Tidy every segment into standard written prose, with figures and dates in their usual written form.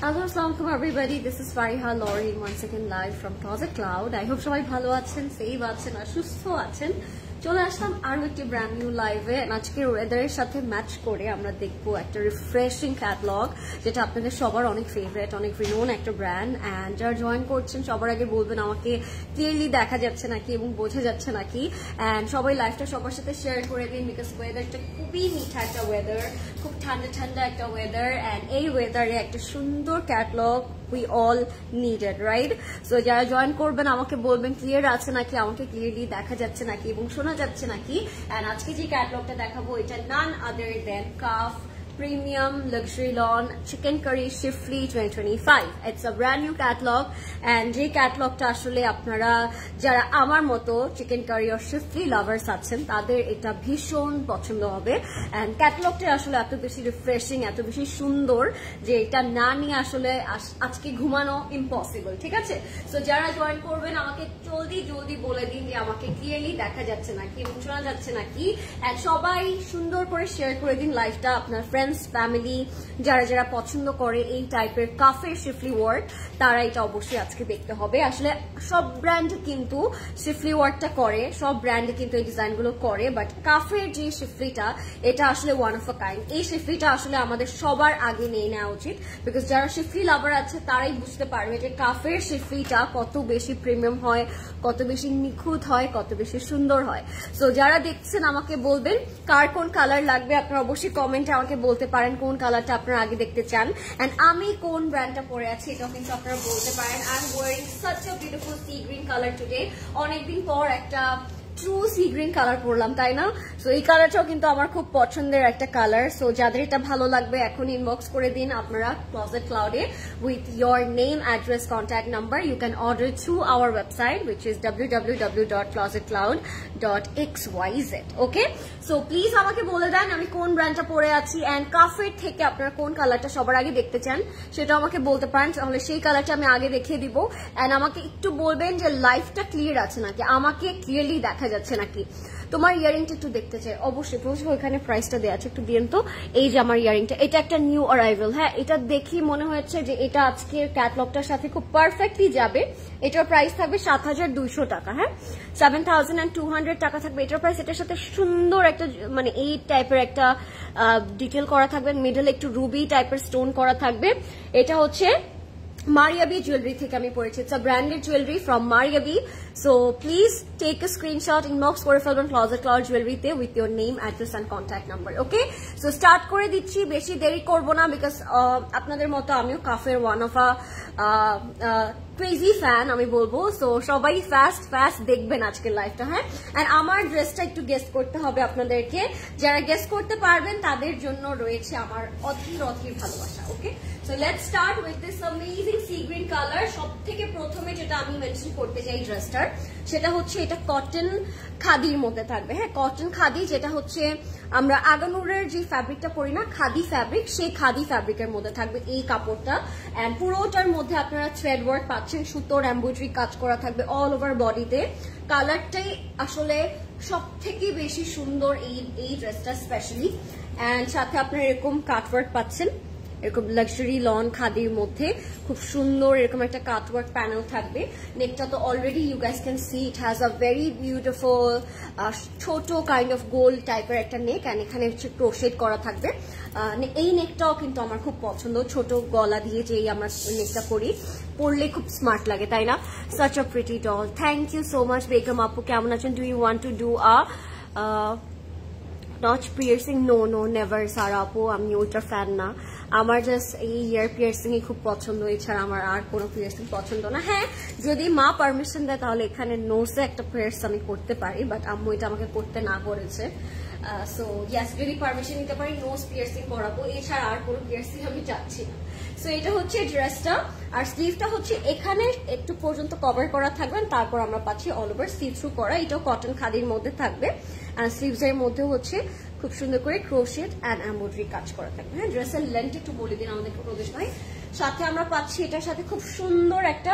Hello, assalamualaikum everybody. This is Fariha Lori once again live from Closet Cloud. I hope সবাই ভালো আছেন, safe আছেন আর সুস্থ আছেন। চলে আসলাম আরো একটি ব্র্যান্ড নিউ লাইভে। আজকের ওয়েদারের সাথে ম্যাচ করে আমরা দেখবো একটা রিফ্রেশিং ক্যাটালগ, যেটা আপনাদের সবার অনেক ফেভারিট, অনেক রিনোন একটা ব্র্যান্ড। অ্যান্ড যারা জয়েন করছেন সবার আগে বলবেন আমাকে ক্লিয়ারলি দেখা যাচ্ছে নাকি এবং বোঝা যাচ্ছে নাকি। অ্যান্ড সবাই লাইভটা সবার সাথে শেয়ার করে দিন, বিকজ ওয়েদারটা খুবই মিঠা একটা ওয়েদার, খুব ঠান্ডা ঠান্ডা একটা ওয়েদার। অ্যান্ড এই ওয়েদারে একটা সুন্দর catalogue we all needed, right? So যারা জয়েন করবেন আমাকে বলবেন ক্লিয়ার আছে নাকি, আমাকে ক্লিয়ারলি দেখা যাচ্ছে নাকি এবং শোনা যাচ্ছে নাকি। এন্ড আজকে যে ক্যাটালগটা দেখাবো এটা none other than calf Premium Luxury Lawn Chicken Curry Shifli 2025. It's a brand new catalog, and যে ক্যাটালগটা আসলে আপনারা যারা আমার মতো চিকেন কারি আর শিফলি লাভার্স আছেন তাদের এটা ভীষণ পছন্দ হবে। এন্ড ক্যাটালগটা আসলে এত বেশি রিফ্রেশিং, এত বেশি সুন্দর যে এটা না নিয়ে আসলে আজকে ঘুমানো ইম্পসিবল, ঠিক আছে? সো যারা জয়েন করবেন আমাকে জলদি বলে দিন যে আমাকে ক্লিয়ারলি দেখা যাচ্ছে নাকি এবং শোনা যাচ্ছে নাকি। এন্ড সবাই সুন্দর করে শেয়ার করে দিন লাইভটা আপনার ফ্রেন্ডস, ফ্যামিলি, যারা যারা পছন্দ করে এই টাইপের কাফের শিফলি ওয়ার্ক তারা এটা অবশ্যই আজকে দেখতে হবে। আসলে সব ব্র্যান্ড কিন্তু শিফলি ওয়ার্কটা করে, সব ব্র্যান্ডে কিন্তু এই ডিজাইনগুলো করে, বাট কাফের যে শিফলিটা এটা আসলে ওয়ান অফ আ কাইন্ড। এই শিফলিটা আসলে আমাদের সবার আগে নিয়ে নেওয়া উচিত, বিকজ যারা শিফলি লাভার আছে তারাই বুঝতে পারবে যে কাফের শিফলিটা কত বেশি প্রিমিয়াম হয়, কত বেশি নিখুঁত হয়, কত বেশি সুন্দর হয়। সো যারা দেখছেন আমাকে বলবেন কার কোন কালার লাগবে, আপনারা অবশ্যই কমেন্টে আমাকে বলতে পারেন কোন কালারটা আপনারা আগে দেখতে চান। এন্ড আমি কোন ব্র্যান্ডটা পরে আছি এটাও কিন্তু আপনারা বলতে পারেন। I am wiring such a beautiful C green colour today. অনেকদিন পর একটা ট্রু সি গ্রিন কালার পরলাম, তাই না? সো এই কালারটাও কিন্তু আমার খুব পছন্দের একটা কালার। সো যাদের এটা ভালো লাগবে এখন ইনবক্স করে দিন আপনারা ক্লোজেট ক্লাউডে with your name, address, contact number. You can order through our website which is www.closetcloud.xyz. Okay, so please আমাকে বলে দেন আমি কোন ব্র্যান্ডটা পরে আছি অ্যান্ড কাফের থেকে আপনারা কোন কালারটা সবার আগে দেখতে চান সেটা আমাকে বলতে পারেন, তাহলে সেই কালারটা আমি আগে দেখিয়ে দিব। অ্যান্ড আমাকে একটু বলবেন যে লাইফটা ক্লিয়ার আছে নাকি, আমাকে ক্লিয়ারলি দেখা যাচ্ছে নাকি। তোমার ইয়ারিংটা একটু দেখতে চাই অবশ্যই। প্রচুর ওইখানে প্রাইসটা দেওয়া আছে, একটু দিন তো। এই যে আমার ইয়ারিংটা, এটা একটা নিউ অ্যারাইভেল। হ্যাঁ, এটা দেখি মনে হচ্ছে যে এটা আজকের ক্যাটালগটার সাথে খুব পারফেক্টলি যাবে। এটার প্রাইস থাকবে 7,200 টাকা। হ্যাঁ, 7,200 টাকা থাকবে এটার প্রাইস। এটার সাথে সুন্দর একটা মানে এই টাইপের একটা ডিটেল করা থাকবে, মিডল একটু রুবি টাইপের স্টোন করা থাকবে। এটা হচ্ছে মারিয়াবি জুয়েলারি থেকে আমি পড়েছি। It's a branded jewellery from Maria B. So please take a screenshot, inbox করে ফেলবেন ক্লোজেট ক্লাউড জুয়েলারিতে with your name, address and contact number. Okay, so start করে দিচ্ছি, বেশি দেরি করবো না, বিকজ আপনাদের মতো আমিও কাফের one of a crazy fan আমি বলবো। সো সবাই ফাস্ট দেখবেন আজকের লাইভটা। হ্যাঁ, এন্ড আমার ড্রেসটা একটু গেস করতে হবে আপনাদেরকে। যারা গেস করতে পারবেন তাদের জন্য রয়েছে আমার অধীর ভালোবাসা। Okay, so let's start with this amazing sea green colour. সব থেকে প্রথমে যেটা আমি মেনশন করতে চাই ড্রেসটার, সেটা হচ্ছে এটা কটন খাদির মধ্যে থাকবে। হ্যাঁ, কটন খাদি, যেটা হচ্ছে আমরা আগানুরের যে ফ্যাব্রিকটা পরি না, খাদি ফ্যাব্রিক, সেই খাদি ফ্যাব্রিকের মধ্যে থাকবে এই কাপড়টা। এন্ড পুরোটার মধ্যে আপনারা থ্রেড ওয়ার্ক পাচ্ছেন, সুতোর এমব্রয়ডারি কাজ করা থাকবে অল ওভার বডিতে। কালারটাই আসলে সব থেকে বেশি সুন্দর এই ড্রেসটা স্পেশালি। এন্ড সাথে আপনারা এরকম কাটওয়ার্ক পাচ্ছেন, এরকম লাক্সারি লন খাদির মধ্যে খুব সুন্দর এরকম একটা কাটওয়ার্ক প্যানেল থাকবে। নেকটা তো already you guys can see it has a very beautiful ছোট কাইন্ড অফ গোল্ড টাইপের একটা নেক, অ্যান্ড এখানে হচ্ছে ক্রোশেড করা থাকবে। এই নেকটাও কিন্তু আমার খুব পছন্দ, ছোট গলা দিয়ে যেই আমরা নেকটা করি, পরলে খুব স্মার্ট লাগে, তাই না? Such a pretty doll. Thank you so much Begum আপু, কেমন আছেন? Do you want to do a nose piercing? No never Sara আপু, আমি ওইটার ফ্যান না। আমার জাস্ট এই ইয়ার পিয়ার্সিং খুব পছন্দ, এছাড়া আমার আর কোনো পিয়ার্সিং পছন্দ না। হ্যাঁ, যদি মা পারমিশন দেয় তাহলে এখানে নোসে একটা পিয়ার্স আমি করতে পারি, বাট আম্মু এটা আমাকে করতে না করেছে। সো ইয়াস, যদি পারমিশন নিতে পারি নোজ পিয়ার্সিং করাবো, এছাড়া আর কোনো পিয়ার্সিং আমি চাচ্ছি না। সো এটা হচ্ছে ড্রেসটা, আর স্লিভটা হচ্ছে এখানে একটু পর্যন্ত কভার করা থাকবে, তারপর আমরা পাচ্ছি অল ওভার সি থ্রু করা। এটাও কটন খাদির মধ্যে থাকবে, আর স্লিভস এর মধ্যে হচ্ছে খুব সুন্দর করে ক্রোশেড অ্যান্ড এমব্রয়ডারি কাজ করা থাকবে। হ্যাঁ, ড্রেসের লেন্থ একটু বলে দিন আমাদের প্রদেশ ভাই। সাথে আমরা পাচ্ছি এটার সাথে খুব সুন্দর একটা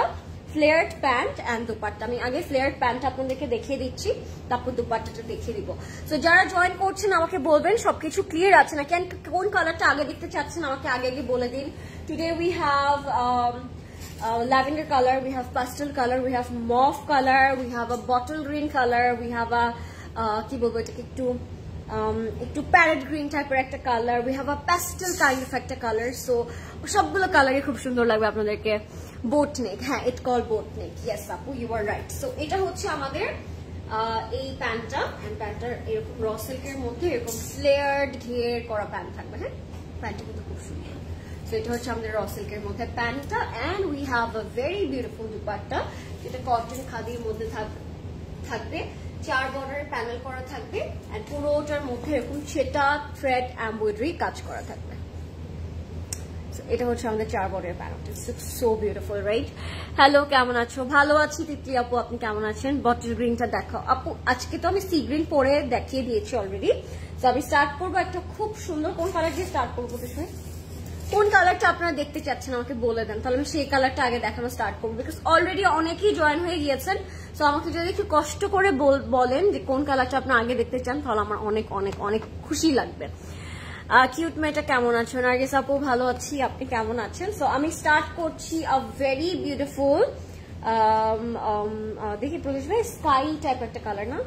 ফ্লেয়ার্ড প্যান্ট অ্যান্ড দুপাট্টা। আমি আগে ফ্লেয়ার্ড প্যান্ট আপনাদেরকে দেখিয়ে দিচ্ছি, তারপর দুপাট্টাটা দেখিয়ে দিব। সো যারা জয়েন করছেন আমাকে বলবেন সবকিছু ক্লিয়ার আছে না, কোন কালারটা আগে দেখতে চাচ্ছেন আমাকে আগে বলে দিন। Today we have lavender color, we have pastel color, we have mauve color, we have a bottle green color, we have a কি বলবো এটাকে একটু প্যারেট গ্রিন টাইপের একটা colour, we have a pastel kind of একটা colour. So সবগুলো কালারই খুব সুন্দর লাগবে আপনাদেরকে। বোট নেক, হ্যাঁ ইট কল বোট নেক, ইয়েস আপু ইউ আর রাইট। সো এটা হচ্ছে আমাদের এই প্যান্টটা, এন্ড প্যান্টটার এরকম র সিল্কের মধ্যে এরকম ফ্লেয়ার্ড ঘের করা প্যান্ট থাকবে। হ্যাঁ প্যান্টটা কিন্তু খুব সুন্দর। সো এটা হচ্ছে আমাদের র সিল্কের মধ্যে প্যান্টটা, and we have a very beautiful dupatta, যেটা কটন খাদির মধ্যে থাকবে, 4 বর্ডারের প্যানেল করা থাকবে, এন্ড পুরোটার মধ্যে এরকম সেটা থ্রেড এমব্রয়ডারি কাজ করা থাকবে। এটা হচ্ছে আমাদের 4 বর্ডারের panel, so beautiful right. Hello কেমন আছো? ভালো আছি তিতলি আপু, আপনি কেমন আছেন? বটল গ্রিনটা দেখাও আপু। আজকে তো আমি সি গ্রিন পরে দেখিয়ে দিয়েছি অলরেডি। তো আমি স্টার্ট করবো একটা খুব সুন্দর, কোন কালার দিয়ে স্টার্ট করবো? কোন কালারটা আপনারা দেখতে চাচ্ছেন আমাকে বলে দেন, তাহলে আমি সেই কালারটা আগে দেখানো স্টার্ট করবো, বিকজ অলরেডি অনেকেই জয়েন হয়ে গিয়েছেন। সো আমাকে যদি একটু কষ্ট করে বলেন যে কোন কালারটা আপনারা আগে দেখতে চান, তাহলে আমার অনেক অনেক অনেক খুশি লাগবে। কিউট মেয়েটা কেমন আছো? নার্গিস আপু ভালো আছি, আপনি কেমন আছেন? সো আমি স্টার্ট করছি আ ভেরি বিউটিফুল, দেখি প্রদেশ ভাই স্কাই টাইপ একটা কালার, না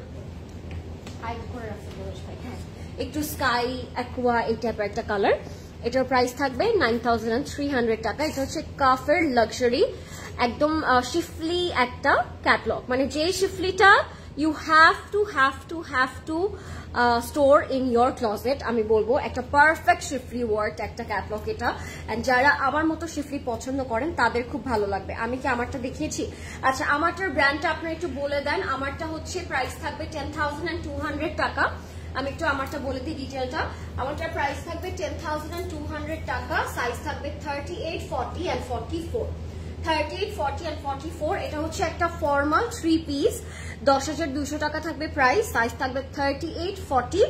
একটু স্কাই অ্যাকোয়া এই টাইপের একটা কালার। এটার প্রাইস থাকবে 9300 টাকা। এটা হচ্ছে কাফের লাক্সারি, একদম শিফলি একটা ক্যাটলগ, মানে যে শিফলিটা you have to store in your closet. আমি বলবো একটা পারফেক্ট শিফলি ওয়ার্ক একটা ক্যাটলগ এটা, এন্ড যারা আমার মতো শিফলি পছন্দ করেন তাদের খুব ভালো লাগবে। আমি কি আমারটা দেখিয়েছি? আচ্ছা আমারটার ব্র্যান্ডটা আপনারা একটু বলে দেন। আমারটা হচ্ছে প্রাইস থাকবে 10,200 টাকা। আমি একটু আমারটা বলে দিই ডিটেলটা। আমারটার প্রাইস থাকবে 10,200 টাকা, সাইজ থাকবে 38, 40 and 44। 38, 40 and 44। এটা হচ্ছে একটা ফর্মাল 3 পিস, 10,200 টাকা থাকবে প্রাইস, সাইজ থাকবে 38, 40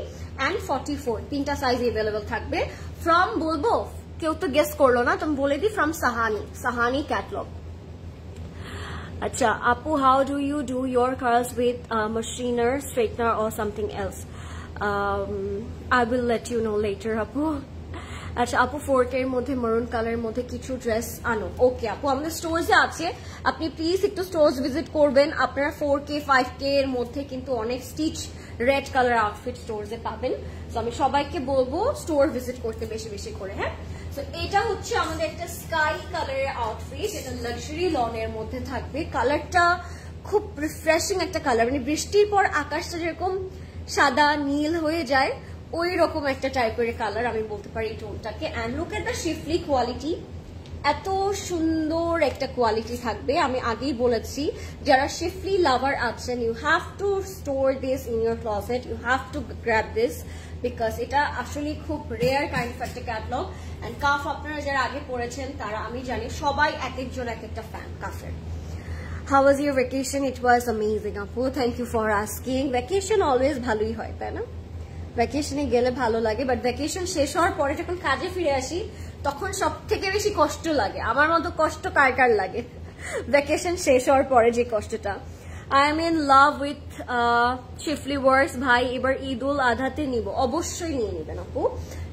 and 44। 3টা সাইজ अवेलेबल থাকবে। ফ্রম বলবো, কেউ তো গেস করলো না, তুমি বলে দিই, ফ্রম সাহানি ক্যাটলগ। আচ্ছা আপু, how do you do your curls with machiner, straightener or something else? I will let you know later আপু। আচ্ছা আপু 4K এর মধ্যে মারুন কালারের মধ্যে কিছু ড্রেস আনো। ওকে আপু, আমাদের স্টোরসে আছে, আপনি প্লিজ একটু স্টোরস ভিজিট করবেন। আপনারা 4K 5K এর মধ্যে কিন্তু অনেক স্টিচ রেড কালার আউটফিট স্টোরসে পাবেন। তো আমি সবাইকে বলবো স্টোর ভিজিট করতে বেশি বেশি করে। হ্যাঁ, তো এটা হচ্ছে আমাদের একটা স্কাই কালারের আউটফিট, এটা লাক্সারি লনের মধ্যে থাকবে। কালারটা খুব রিফ্রেশিং একটা কালার, মানে বৃষ্টির পর আকাশটা যেরকম সাদা নীল হয়ে যায় ওই রকম একটা টাইপের কালার আমি বলতে পারি টোনটাকে। And look at the schiffli quality, এত সুন্দর একটা কোয়ালিটি থাকবে। আমি আগেই বলেছি যারা শিফলি লাভার আছেন, you have to store this in your closet, you have to grab this, because এটা আসলে খুব রেয়ার কাইন্ড অফ একটা ক্যাটলগ। অ্যান্ড কাফ আপনারা যারা আগে পড়েছেন তারা, আমি জানি সবাই এক একজন এক একটা ফ্যান কাফের। How was your vacation? It was amazing আপু, thank you for asking. Vacation always ভালোই হয়, তাই না? ভ্যাকেশনে গেলে ভালো লাগে, বাট ভ্যাকেশন শেষ হওয়ার পরে যখন কাজে ফিরে আসি তখন সব থেকে বেশি কষ্ট লাগে। আমার মতো কষ্ট কার কার লাগে ভ্যাকেশন শেষ হওয়ার পরে যে কষ্টটা। I am in love with schiffli works ভাই। এবার ঈদ উল আধাতে নিব, অবশ্যই নিয়ে নেবেন আপু।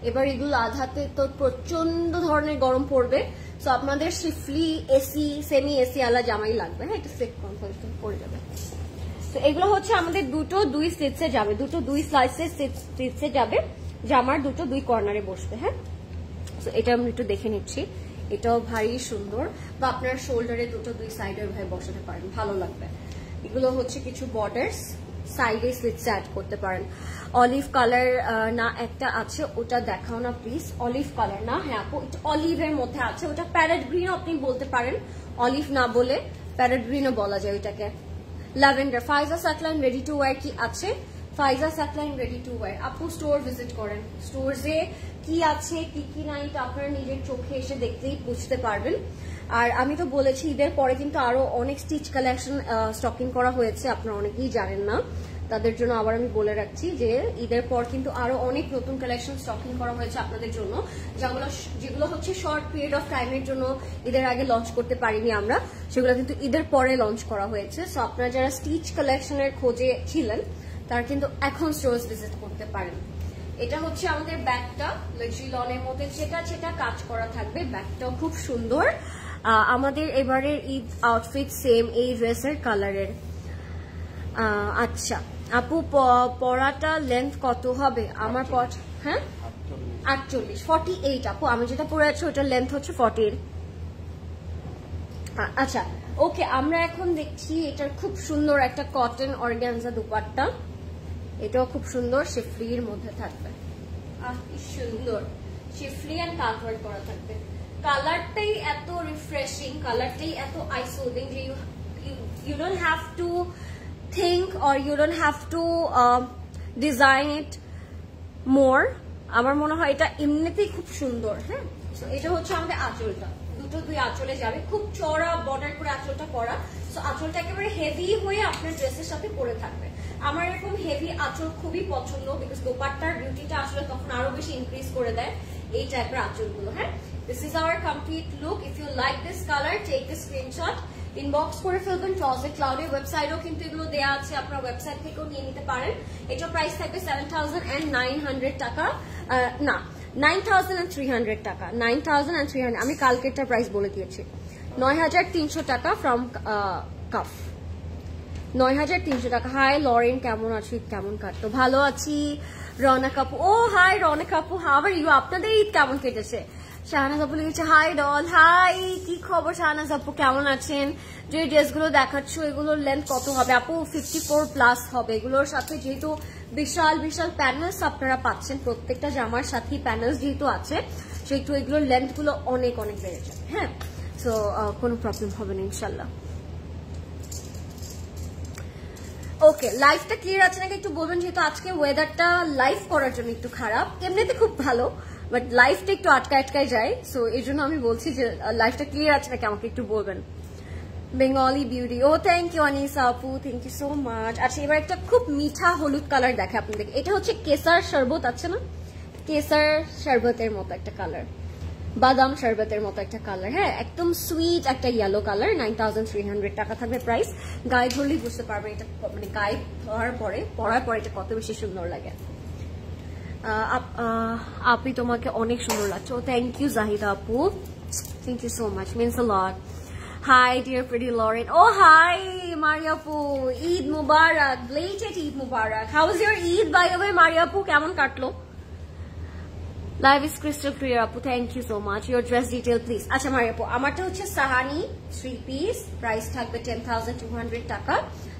এবার ঈদ উল আধাতে তো প্রচন্ড ধরনের গরম পড়বে, তো আপনাদের শিফলি এসি সেমি এসি আলা জামাই লাগবে। হ্যাঁ, এটা চেক কনফার্ম পড়ে যাবে। তো এগুলো হচ্ছে আমাদের দুই স্লিটসে যাবে, দুই স্লাইসের স্লিটসে যাবে, জামার দুই কর্নারে বসবে। হ্যাঁ, তো এটা আমি একটু দেখে নিচ্ছি, এটাও ভারী সুন্দর, বা আপনার শোল্ডারে দুই সাইডে ভাই বসাতে পারেন, ভালো লাগবে। এগুলো হচ্ছে কিছু বর্ডার্স, সাইডে স্লিটসে অ্যাড করতে পারেন। অলিভ কালার না একটা আছে, ওটা দেখাও না প্লিজ। অলিভ কালার না, হ্যাঁ আপু এটা অলিভের মধ্যে আছে, ওটা প্যারেট গ্রিনও আপনি বলতে পারেন, অলিভ না বলে প্যারেট গ্রিনও বলা যায় ওইটাকে। Lavender, Faiza Saqlain ready to wire কি আছে? ফাইজা সাকলাইন রেডি টু ওয়্যার আপু স্টোর ভিজিট করেন, স্টোরসে কি আছে কি নাই তো আপনারা নিজের চোখে এসে দেখলেই বুঝতে পারবেন। আর আমি তো বলেছি ঈদের পরে কিন্তু আরো অনেক স্টিচ কালেকশন স্টকিং করা হয়েছে, আপনারা অনেকেই জানেন না। তাদের জন্য আবার আমি বলে রাখছি যে ঈদের পর কিন্তু আরো অনেক নতুন কালেকশন স্টকিং করা হয়েছে আপনাদের জন্য, যেগুলো হচ্ছে শর্ট পিরিয়ড অফ টাইমের জন্য ঈদের আগে লঞ্চ করতে পারিনি আমরা, সেগুলো কিন্তু ঈদের পরে লঞ্চ করা হয়েছে। সো আপনারা যারা স্টিচ কালেকশনের খোঁজে ছিলেন তারা কিন্তু এখন স্টোরস ভিজিট করতে পারেন। এটা হচ্ছে আমাদের ব্যাগটা, লাক্সারি লনের মধ্যে যেটা কাজ করা থাকবে, ব্যাগটাও খুব সুন্দর। আমাদের এবারের ঈদ আউটফিট সেম এই ড্রেসের কালারের। আচ্ছা আপু, পরাটা লেন্থ কত হবে? আমার হ্যাঁ 48, 48 আপু, আমি যেটা পরে আছি ওটার লেন্থ হচ্ছে 48। আচ্ছা ওকে, আমরা এখন দেখছি এটার খুব সুন্দর একটা কটন অর্গানজা দুপাট্টা, এটাও খুব সুন্দর, শিফলির মধ্যে থাকবে। কি সুন্দর শিফলি এন্ড কাটওয়ার্ক করা থাকবে। কালারটাই এত রিফ্রেশিং, কালারটাই এত আই সুদিং যে you don't have to think or you don't have to design it more. আমার মনে হয় এটা এমনিতেই খুব সুন্দর। হ্যাঁ, এটা হচ্ছে আমাদের আঁচলটা, দুই আঁচলে যাবে, খুব চড়া বর্ডার করে আঁচলটা করা। সো আঁচলটা একেবারে হেভি হয়ে আপনার ড্রেসের সাথে পরে থাকবে। আমার এরকম হেভি আঁচল খুবই পছন্দ, বিকজ দোপাট্টার বিউটিটা আসলে তখন আরো বেশি ইনক্রিজ করে দেয় এই টাইপের আঁচলগুলো। হ্যাঁ, this is our complete look. If you like this colour, take the screenshot, inbox করে ফেলবেন। ক্লজেট ক্লাউডের ওয়েবসাইটও কিন্তু এগুলো দেওয়া আছে, আপনার ওয়েবসাইট থেকেও নিয়ে নিতে পারেন। এটা প্রাইস থাকবে 7,900 টাকা, না 9,300 টাকা, 9,300। আমি কালকেরটা প্রাইস বলে দিয়েছি, 9,300 টাকা ফ্রম কাফ, 9,300 টাকা। হাই লরেন, কেমন আছো? ঈদ কেমন কাটলো? ভালো আছি। রনক আপু, ও হাই রনক আপু, হাউ আর ইউ? আপনাদের ঈদ কেমন কেটেছে? শাহনাজ আপু লিখেছে হাই ডল, হাই, কি খবর শাহনাজ আপু, কেমন আছেন? যে ড্রেসগুলো দেখাচ্ছ এগুলোর লেন্থ কত হবে আপু? 54+ হবে। এগুলোর সাথে যেহেতু বিশাল বিশাল প্যানেলস আপনারা পাচ্ছেন, প্রত্যেকটা জামার সাথে প্যানেলস যেহেতু আছে, সেহেতু এগুলোর লেন্থ গুলো অনেক অনেক বেড়ে যাবে। হ্যাঁ, তো কোনো প্রবলেম হবে না ইনশাল্লাহ। ওকে, লাইভটা ক্লিয়ার আছে নাকি একটু বলবেন, যেহেতু আজকে ওয়েদারটা লাইভ করার জন্য একটু খারাপ, এমনিতে খুব ভালো, বাট লাইভটা একটু আটকায় যায়। সো এই জন্য আমি বলছি যে লাইভটা ক্লিয়ার আছে নাকি আমাকে একটু বলবেন। Bengali beauty, oh thank you Anisa আপু, থ্যাংক ইউ সো মাচ। আচ্ছা এবার একটা খুব মিঠা হলুদ কালার দেখে আপনাদের, এটা হচ্ছে কেসার শরবত আছে না, কেসার শরবতের মতো একটা কালার, বাদাম শরবতের মতো একটা কালার। হ্যাঁ, একদম সুইট একটা ইয়েলো কালার। 9,300 টাকা থাকবে প্রাইস। গায়ে ধরলেই বুঝতে পারবেন এটা, মানে গায়ে পরার পরে এটা কত বেশি সুন্দর লাগে। আপনি তোমাকে অনেক সুন্দর লাগছে। ও থ্যাংক ইউ জাহিদা আপু, thank you so much, means a lot. Hi dear pretty Lauren, oh hi Maria আপু, Eid Mubarak, belated Eid Mubarak. How is your Eid by the way Maria আপু, কেমন কাটলো? লাইভ ইজ ক্রিস্টাল ক্লিয়ার আপু, thank you so much. Your dress detail please. আচ্ছা Maria আপু, আমারটা হচ্ছে Sahani 3 piece, price থাকবে 10,200 টাকা,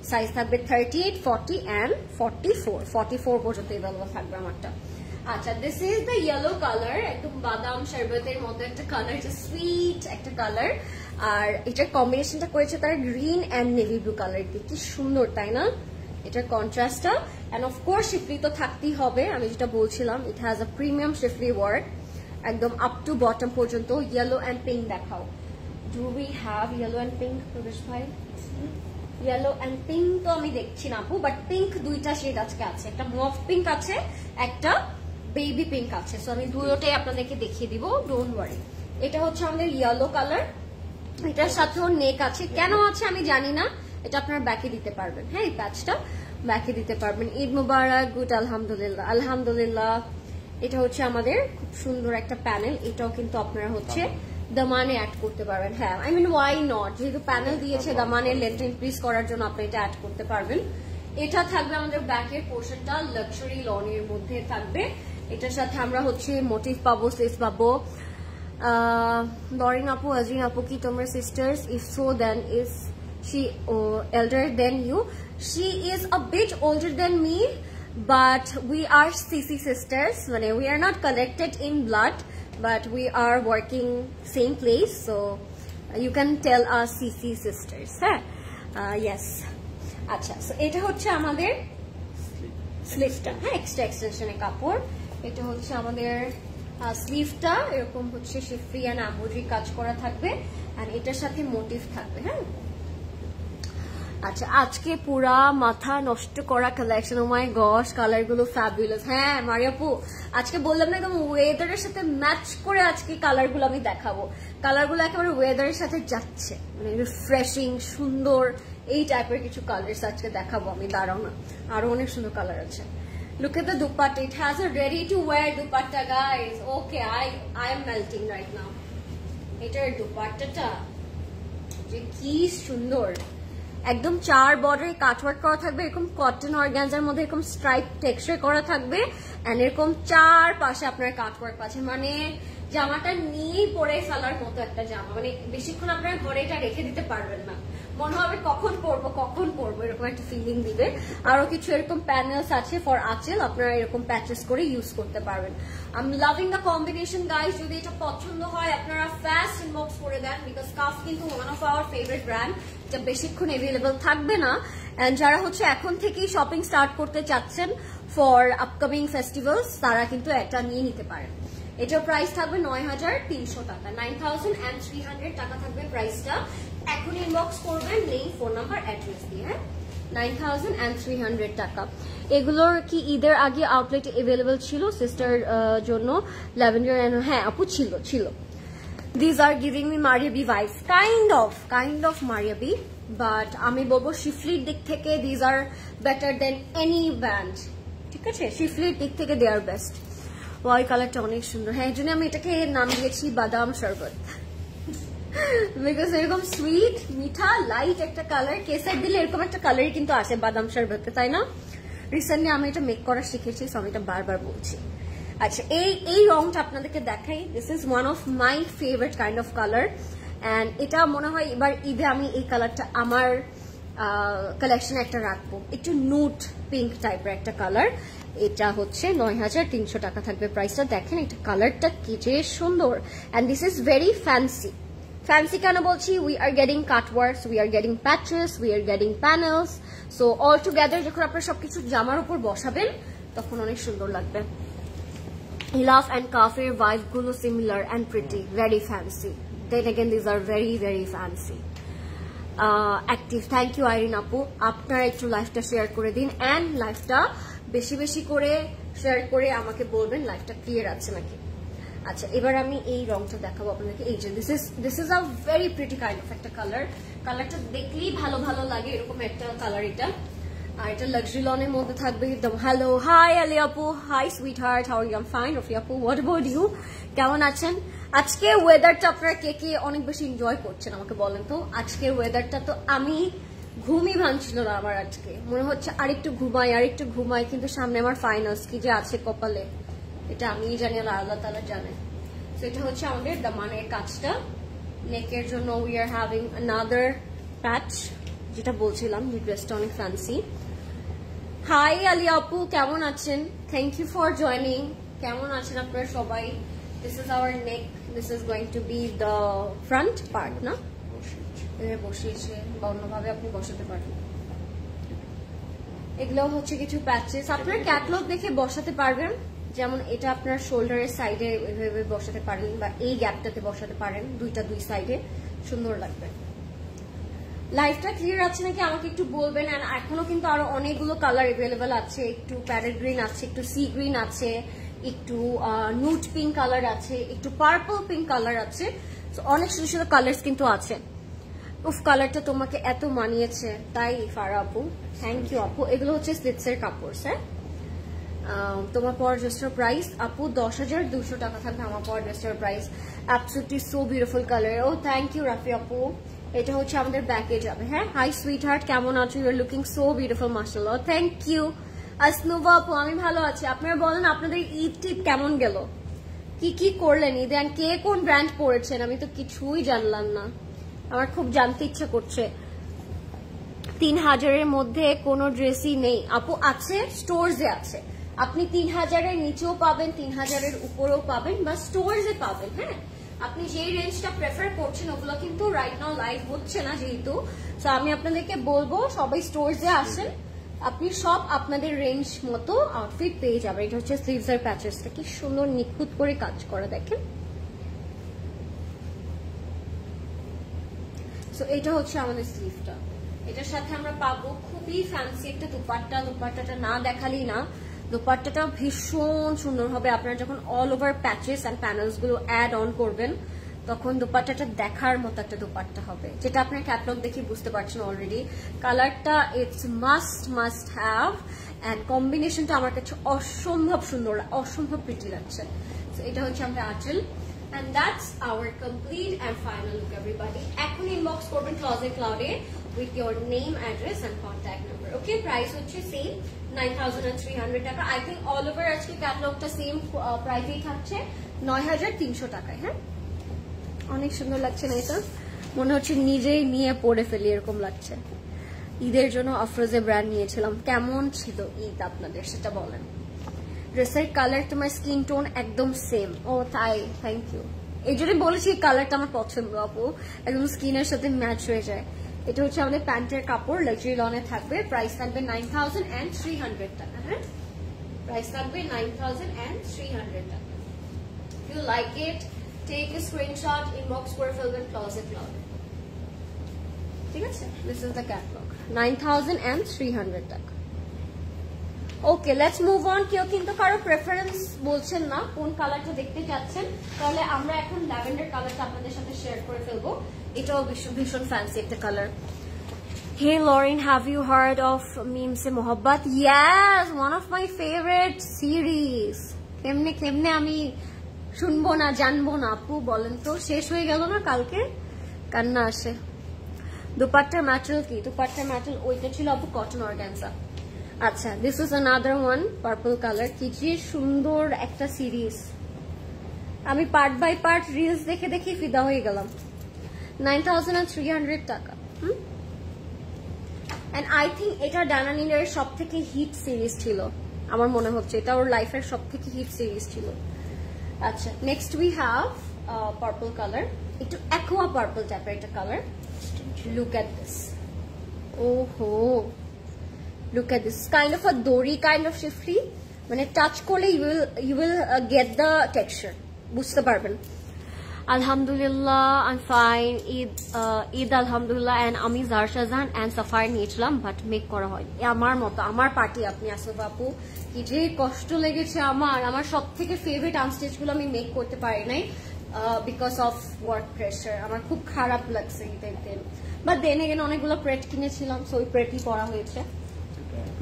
সাইজ থাকবে 38, 40 and 44 পর্যন্ত এভেলেবল থাকবে আমারটা। আচ্ছা, this is the yellow colour, একদম বাদাম শরবতের মতো একটা কালার, সুইট একটা কালার। আর এটার কম্বিনেশনটা করেছে তারা green and navy blue colour দিয়ে, কি সুন্দর তাই না এটার কন্ট্রাস্টটা। অ্যান্ড অফকোর্স শিফলি তো থাকতেই হবে, আমি যেটা বলছিলাম, ইট হ্যাজ আ প্রিমিয়াম শিফলি ওয়ার্ক একদম আপ টু বটম পর্যন্ত। ইয়েলো অ্যান্ড পিঙ্ক দেখাও, do we have yellow and pink প্রবেশ ভাই? ইয়েলো অ্যান্ড পিঙ্ক তো আমি দেখছি না আপু, বাট পিঙ্ক দুইটা শেড আজকে আছে, একটা মভ পিঙ্ক আছে, একটা বেবি পিঙ্ক আছে। সো আমি দুটোটাই আপনাদেরকে দেখিয়ে দিব, ডোন্ট ওয়ারি। এটা হচ্ছে আমাদের ইয়েলো কালার, এটার সাথেও নেক আছে, কেন আছে আমি জানি না, এটা আপনারা ব্যাকে দিতে পারবেন। হ্যাঁ, এই প্যাচটা ব্যাকে দিতে পারবেন। ঈদ মুবারক, গুড, আলহামদুলিল্লাহ আলহামদুলিল্লাহ। এটা হচ্ছে আমাদের খুব সুন্দর একটা প্যানেল, এটাও কিন্তু আপনারা হচ্ছে দামানে অ্যাড করতে পারবেন। হ্যাঁ, আই মিন ওয়াই নট, যেহেতু প্যানেল দিয়েছে দামানের লেন্থ ইনক্রিজ করার জন্য আপনি এটা অ্যাড করতে পারবেন। এটা থাকবে আমাদের ব্যাকের পোর্শনটা লাক্সারি লনের মধ্যে থাকবে। এটার সাথে আমরা হচ্ছে মোটিভ পাবো, স্লিভস পাবো। লরেন আপু, আজরিন আপু কি তোমরা sisters? If so then is she elder than you? She is a bit older than me, but we are CC sisters. We are not connected in blood, but we are working same place, so you can tell us CC sisters. Yes. আচ্ছা, so এটা হচ্ছে আমাদের স্লিভটা, হ্যাঁ, extra এক্সটেনশনের কাপড়। এটা হচ্ছে আমাদের স্লিভটা, এরকম হচ্ছে শিফরি এন্ড এমব্রয়ডারি কাজ করা থাকবে, আর এটার সাথে মোটিভ থাকবে। হ্যাঁ, আচ্ছা আজকে পুরা মাথা নষ্ট করা কালেকশন। ও মাই গশ, কালার গুলো ফ্যাবুলাস। হ্যাঁ মারিয়াপু, আজকে বললাম না একদম ওয়েদারের সাথে ম্যাচ করে আজকে কালার গুলো আমি দেখাবো। কালার গুলো একেবারে ওয়েদারের সাথে যাচ্ছে, মানে রিফ্রেশিং সুন্দর এই টাইপের কিছু কালার আজকে দেখাবো আমি। দাঁড়াও না, আরো অনেক সুন্দর কালার আছে। Look at the dupatta. It has a ready to wear dupatta, guys. Okay, I am melting right now. এটার দুপাট্টাটা যে কি সুন্দর, একদম 4 বর্ডারে কাটওয়ার্ক করা থাকবে, এরকম কটন অর্গানজার মধ্যে এরকম স্ট্রাইপ টেক্সচার করা থাকবে, এন্ড এরকম 4 পাশে আপনার কাটওয়ার্ক পাচ্ছেন। মানে জামাটা নিয়েই পরে ফেলার মতো একটা জামা, মানে বেশিক্ষণ আপনার ঘরে এটা রেখে দিতে পারবেন না, মনে হবে কখন পরবো এরকম একটা ফিলিং দিবে। আরো কিছু এরকম প্যানেলস আছে ফর আঁচল, আপনারা এরকম প্যাচেস করে ইউজ করতে পারবেন। I am loving the combination guys. যদি এটা পছন্দ হয় আপনারা ফাস্ট ইনবক্স করে দেন, বিকজ কাফ কিন্তু one of our favourite brand, এটা বেশিক্ষণ অ্যাভেলেবল থাকবে না। এন্ড যারা হচ্ছে এখন থেকেই শপিং স্টার্ট করতে চাচ্ছেন ফর আপকামিং ফেস্টিভ্যালস, তারা কিন্তু এটা নিয়ে নিতে পারেন। এটার প্রাইস থাকবে 9300 টাকা, 9300 টাকা থাকবে প্রাইসটা। এখন ইনবক্স করবেন লিংক, ফোন নাম্বার, অ্যাড্রেস দিয়ে। হ্যাঁ 9300 টাকা। এগুলোর কি ঈদের আগে আউটলেট অ্যাভেলেবল ছিল সিস্টার জন্য ল্যাভেন্ডার? হ্যাঁ আপু ছিল। These are giving me Mariabi vibes, kind of Mariabi, but আমি বলবো শিফলির দিক থেকে these are better than any brand। ঠিক আছে, শিফলির দিক থেকে they are best। ওই কালারটা অনেক সুন্দর। হ্যাঁ এই জন্য আমি এটাকে নাম দিয়েছি বাদাম শরবত, বিকজ এরকম সুইট মিঠা লাইট একটা কালার, কেসার দিলে এরকম একটা কালারই কিন্তু আসে বাদাম শরবতে, তাই না? রিসেন্টলি আমি এটা মেক করা শিখেছি, সো আমি এটা বারবার বলছি। আচ্ছা এই রংটা আপনাদেরকে দেখাই। This is one of my favourite kind of colour, and এটা মনে হয় এবার ঈদে আমি এই কালারটা আমার কালেকশনে একটা রাখবো। একটু নুট পিঙ্ক টাইপের একটা কালার। এটা হচ্ছে 9300 টাকা থাকবে প্রাইসটা। দেখেন এটা কালারটা কি যে সুন্দর, and this is very fancy. Fancy কেন বলছি? We are getting cutworks, we are getting patches, we are getting panels. So all together যখন আপনারা সবকিছু জামার উপর বসাবেন তখন অনেক সুন্দর লাগবে। হিলাফ এন্ড কাফের ভাইব গুলো similar and pretty, very fancy. Then again this are very very fancy. Active, thank you Irin আপু। আপনারা একটু লাইভটা শেয়ার করে দিন, এন্ড লাইভটা বেশি বেশি করে শেয়ার করে আমাকে বলবেন লাইভটা ক্লিয়ার আছে নাকি। আচ্ছা এবার আমি এই রংটা দেখাবো আপনাদেরকে। এই যে this is a very pretty kind of একটা কালার। কালারটা দেখলেই ভালো লাগে, এরকম একটা কালার এটা। আর এটা লাক্সারি লনের মধ্যে থাকবে একদম। হ্যালো, হাই আলি আপু, hi sweet heart, how are you? I am fine. Rafi আপু, হোয়াট অ্যাবাউট ইউ? কেমন আছেন? আজকে ওয়েদারটা আপনারা কে অনেক বেশি এনজয় করছেন আমাকে বলেন তো। আজকের ওয়েদারটা তো আমি ঘুমই ভাঙছিল না আমার, আজকে মনে হচ্ছে আরেকটু ঘুমাই, কিন্তু সামনে আমার ফাইনালস কি যে আছে কপালে, এটা আমি জানি আর আল্লাহ তাআলা জানে। তো এটা হচ্ছে আমাদের দামানের কাজটা। নেকের জন্য উই আর হ্যাভিং অ্যানাদার প্যাচ, যেটা বলছিলাম এই ড্রেসটা অনেক ফ্যান্সি। হাই আলি আপু, কেমন আছেন? Thank you for joining. কেমন আছেন আপনারা সবাই? This is our neck, this is going to be the front part না? বসিয়েছে বা অন্যভাবে আপনি বসাতে পারেন। এগুলো হচ্ছে কিছু প্যাচেস, আপনার ক্যাটলগ দেখে বসাতে পারবেন। যেমন এটা আপনার শোল্ডারের সাইডে এভাবে বসাতে পারেন, বা এই গ্যাপটাতে বসাতে পারেন, দুই সাইডে সুন্দর লাগবে। লাইভটা ক্লিয়ার আছে নাকি আমাকে একটু বলবেন। এন্ড এখনো কিন্তু আরো অনেকগুলো কালার অ্যাভেলেবেল আছে। একটু প্যারেট গ্রিন আছে, একটু সি গ্রিন আছে, একটু নুট পিঙ্ক কালার আছে, একটু পার্পল পিঙ্ক কালার আছে। অনেক সুন্দর সুন্দর কালার্স কিন্তু আছে। উফ, কালারটা তোমাকে এত মানিয়েছে, তাই ফারা আপু, থ্যাংক ইউ আপু। এগুলো হচ্ছে স্লিটসের কাপড়। স্যার তোমার পাওয়ার ড্রেসটার প্রাইস আপু 10,200 টাকা থাকবে আমার পাওয়ার ড্রেসটার price. Absolutely so beautiful colour. Oh thank you Rafi আপু। এটা হচ্ছে আমাদের ব্যাকে যাবে। হ্যাঁ, হাই সুইট হার্ট, কেমন আছো? You are looking so beautiful, মাশাআল্লাহ, থ্যাংক ইউ। আসনুভা আপু, আমি ভালো আছি। আপনারা বলেন আপনাদের ঈদ টিপ কেমন গেল, কি করলেন ঈদে, আর কে কোন ব্র্যান্ড পরেছেন? আমি তো কিছুই জানলাম না, আমার খুব জানতে ইচ্ছা করছে। 3000-এর মধ্যে কোনো ড্রেসই নেই আপু। আছে, স্টোরসে আছে। আপনি 3000-এর নিচেও পাবেন, 3000-এর উপরেও পাবেন, বা স্টোরসে পাবেন। হ্যাঁ, আপনি যেই রেঞ্জটা প্রেফার করছেন ওগুলো কিন্তু রাইট নাও লাইভ হচ্ছে না যেহেতু, সো আমি আপনাদেরকে বলবো সবাই স্টোরসে আসেন, আপনি সব আপনাদের রেঞ্জ মতো আউটফিট পেয়ে যাবেন। এটা হচ্ছে স্লিভস আর প্যাচেসটা কি সুন্দর নিখুঁত করে কাজ করা, দেখেন। সো এটা হচ্ছে আমাদের স্লিভটা, এটার সাথে আমরা পাবো খুবই ফ্যান্সি একটা দুপাট্টা। দুপাট্টাটা না দেখালেই না, দুপাট্টাটা ভীষণ সুন্দর হবে। আপনারা যখন all over patches and panels গুলো অ্যাড অন করবেন তখন দুপাট্টাটা দেখার মতো একটা দুপাট্টা হবে, যেটা আপনার ক্যাটালগ দেখে বুঝতে পারছেন অলরেডি। কালারটা ইটস মাস্ট হ্যাভ, অ্যান্ড কম্বিনেশনটা আমার কাছে অসম্ভব সুন্দর, অসম্ভব প্রিটি লাগছে। সো এটা হচ্ছে আমরা আঁচল, and that's our complete and final look everybody. এখন ইনবক্স করবেন closet ক্লাউডে with your name, address and contact number. Okay, price হচ্ছে সেম 9300 টাকা। I think all over আজকে ক্যাটালগটা সেম প্রাইসেই থাকছে 9300 টাকায়। হ্যাঁ, অনেক সুন্দর লাগছে না এটা? মনে হচ্ছে নিজেই নিয়ে পরে ফেলি এরকম লাগছে। ঈদের জন্য আফরোজে ব্র্যান্ড নিয়েছিলাম, কেমন ছিল ঈদ আপনাদের সেটা বলেন। ড্রেসের কালার তোমার স্কিন টোন একদম সেম। ও তাই, থ্যাংক ইউ। এই জন্য বলেছি কালারটা আমার পছন্দ আপু, একদম স্কিনের সাথে ম্যাচ হয়ে যায়। এটা হচ্ছে আমাদের প্যান্টের কাপড়, লাক্সারি লনে থাকবে। প্রাইস থাকবে 9300 টাকা। হ্যাঁ, প্রাইস থাকবে 9300 টাকা। If you like it take a screenshot, inbox করে ফেলবেন ক্লজেট ক্লাউড। ঠিক আছে, দিস ইজ দ্য ক্যাটালগ, 9300 টাকা। ওকে, লেটস মুভ অন। কেউ কিন্তু কারো প্রেফারেন্স বলছেন না কোন কালারটা দেখতে চাচ্ছেন, তাহলে আমরা এখন ল্যাভেন্ডার কালারটা আপনাদের সাথে শেয়ার করে ফেলবো। এটাও ভীষণ ফ্যান্সি একটা colour. Hey Lauren, have you heard of Meem Se Mohabbat? Yes, one of my favorite series. কেমনে আমি শুনবো না, জানবো না আপু বলেন তো? শেষ হয়ে গেল না কালকে, কান্না আসে। দুপাট্টার ম্যাটেরিয়াল কি? দুপাট্টার ম্যাটেরিয়াল ওইটা ছিল আপু কটন অর্গানজা। আচ্ছা, this is another one purple colour. কি যে সুন্দর একটা সিরিজ, আমি পার্ট বাই পার্ট রিলস দেখে দেখে ফিদা হয়ে গেলাম। 9300 টাকা। এন্ড আই থিঙ্ক এটা ডানা নীলের সব থেকে হিট সিরিজ ছিল, আমার মনে হচ্ছে এটা ওর লাইফের সব থেকে হিট সিরিজ ছিল। আচ্ছা, next we have purple colour, একটু অ্যাকোয়া পার্পল টাইপের একটা কালার। লুক এট দিস, ওহো, look at this, kind of a dori kind of shifty, মানে টাচ করলে you will get the texture, বুঝতে পারবেন। আলহামদুলিল্লাহ, আই ফাইন। ঈদ আলহামদুলিল্লাহ। এন্ড আমি জারশা জাহান এন্ড সাফায়ার নিয়েছিলাম, বাট মেক করা হয় আমার মতো, আমার পার্টি। আপনি আসল আপু, কি যে কষ্ট লেগেছে আমার সব থেকে ফেভারিট আনস্টেজ গুলো আমি মেক করতে পারি নাই বিকজ অফ ওয়ার্ক প্রেশার। আমার খুব খারাপ লাগছে ঈদের দিন, বাট দেন এগেন অনেকগুলো প্রেট কিনেছিলাম, সো ওই প্রেটই পরা হয়েছে।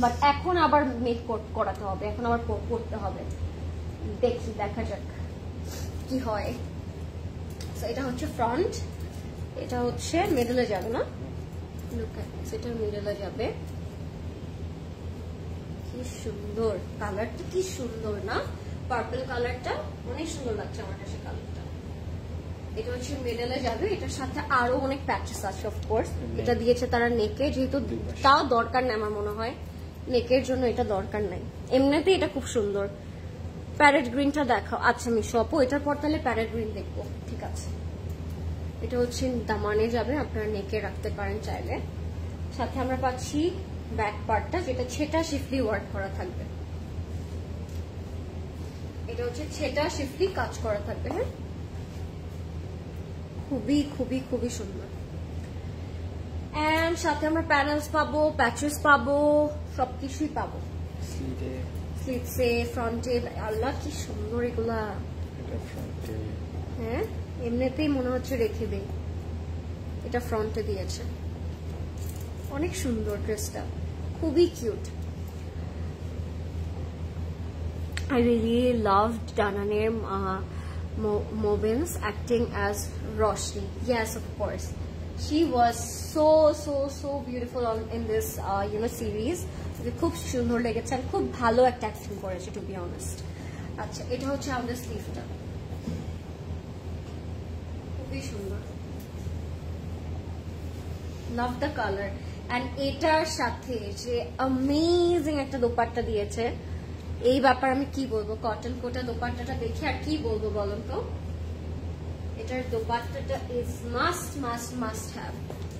বাট এখন আবার মেক করাতে হবে, এখন আবার করতে হবে, দেখা যাক কি হয়। সো এটা হচ্ছে ফ্রন্ট, এটা হচ্ছে মিডলে যাবে না, সেটা মিডলে যাবে। কি সুন্দর কালারটা, কি সুন্দর না? পার্পল কালারটা অনেক সুন্দর লাগছে আমার কাছে কালারটা। এটা হচ্ছে মিডলে যাবে, এটার সাথে আরো অনেক প্যাচেস আছে অফকোর্স। এটা দিয়েছে তারা নেকে, যেহেতু তাও দরকার নেই আমার মনে হয়, নেকের জন্য এটা দরকার নাই, এমনিতে এটা খুব সুন্দর। প্যারেট গ্রিনটা দেখাও। আচ্ছা মিশু আপু, এটার পর তাহলে প্যারেট গ্রিন দেখবো, ঠিক আছে। এটা হচ্ছে দামানে যাবে, আপনারা নেকে রাখতে পারেন চাইলে। সাথে আমরা পাচ্ছি ব্যাক পার্টটা, যেটা ছেটা শিফলি ওয়ার্ক করা থাকবে। এটা হচ্ছে ছেটা শিফলি কাজ করা থাকবে। হ্যাঁ, খুবই খুবই খুবই সুন্দর। এন্ড সাথে আমরা প্যানেলস পাবো, প্যাচেস পাবো, সবকিছুই পাবো। স্লিভসে, ফ্রন্টে, আল্লাহ কি সুন্দর এগুলা। হ্যাঁ, এমনিতেই মনে হচ্ছে রেখে দেই। এটা ফ্রন্টে দিয়েছে, অনেক সুন্দর ড্রেসটা, খুবই cute. I really loved Dananer Mobins acting as Roshni. Yes, of course. She was so beautiful in this series. খুব সুন্দর লেগেছে আর খুব ভালো একটা অ্যাক্টিং করেছে, টু বি অনেস্ট। আচ্ছা, এটা হচ্ছে আমাদের স্লিভটা, খুবই সুন্দর, লাভ দ্য কালার। এন্ড এটার সাথে যে অ্যামেজিং একটা দোপাট্টা দিয়েছে, এই ব্যাপার আমি কি বলবো, কটন কোটা দোপাট্টাটা দেখে আর কি বলবো বলুন তো। এটার দোপাট্টাটা ইজ মাস্ট হ্যাভ।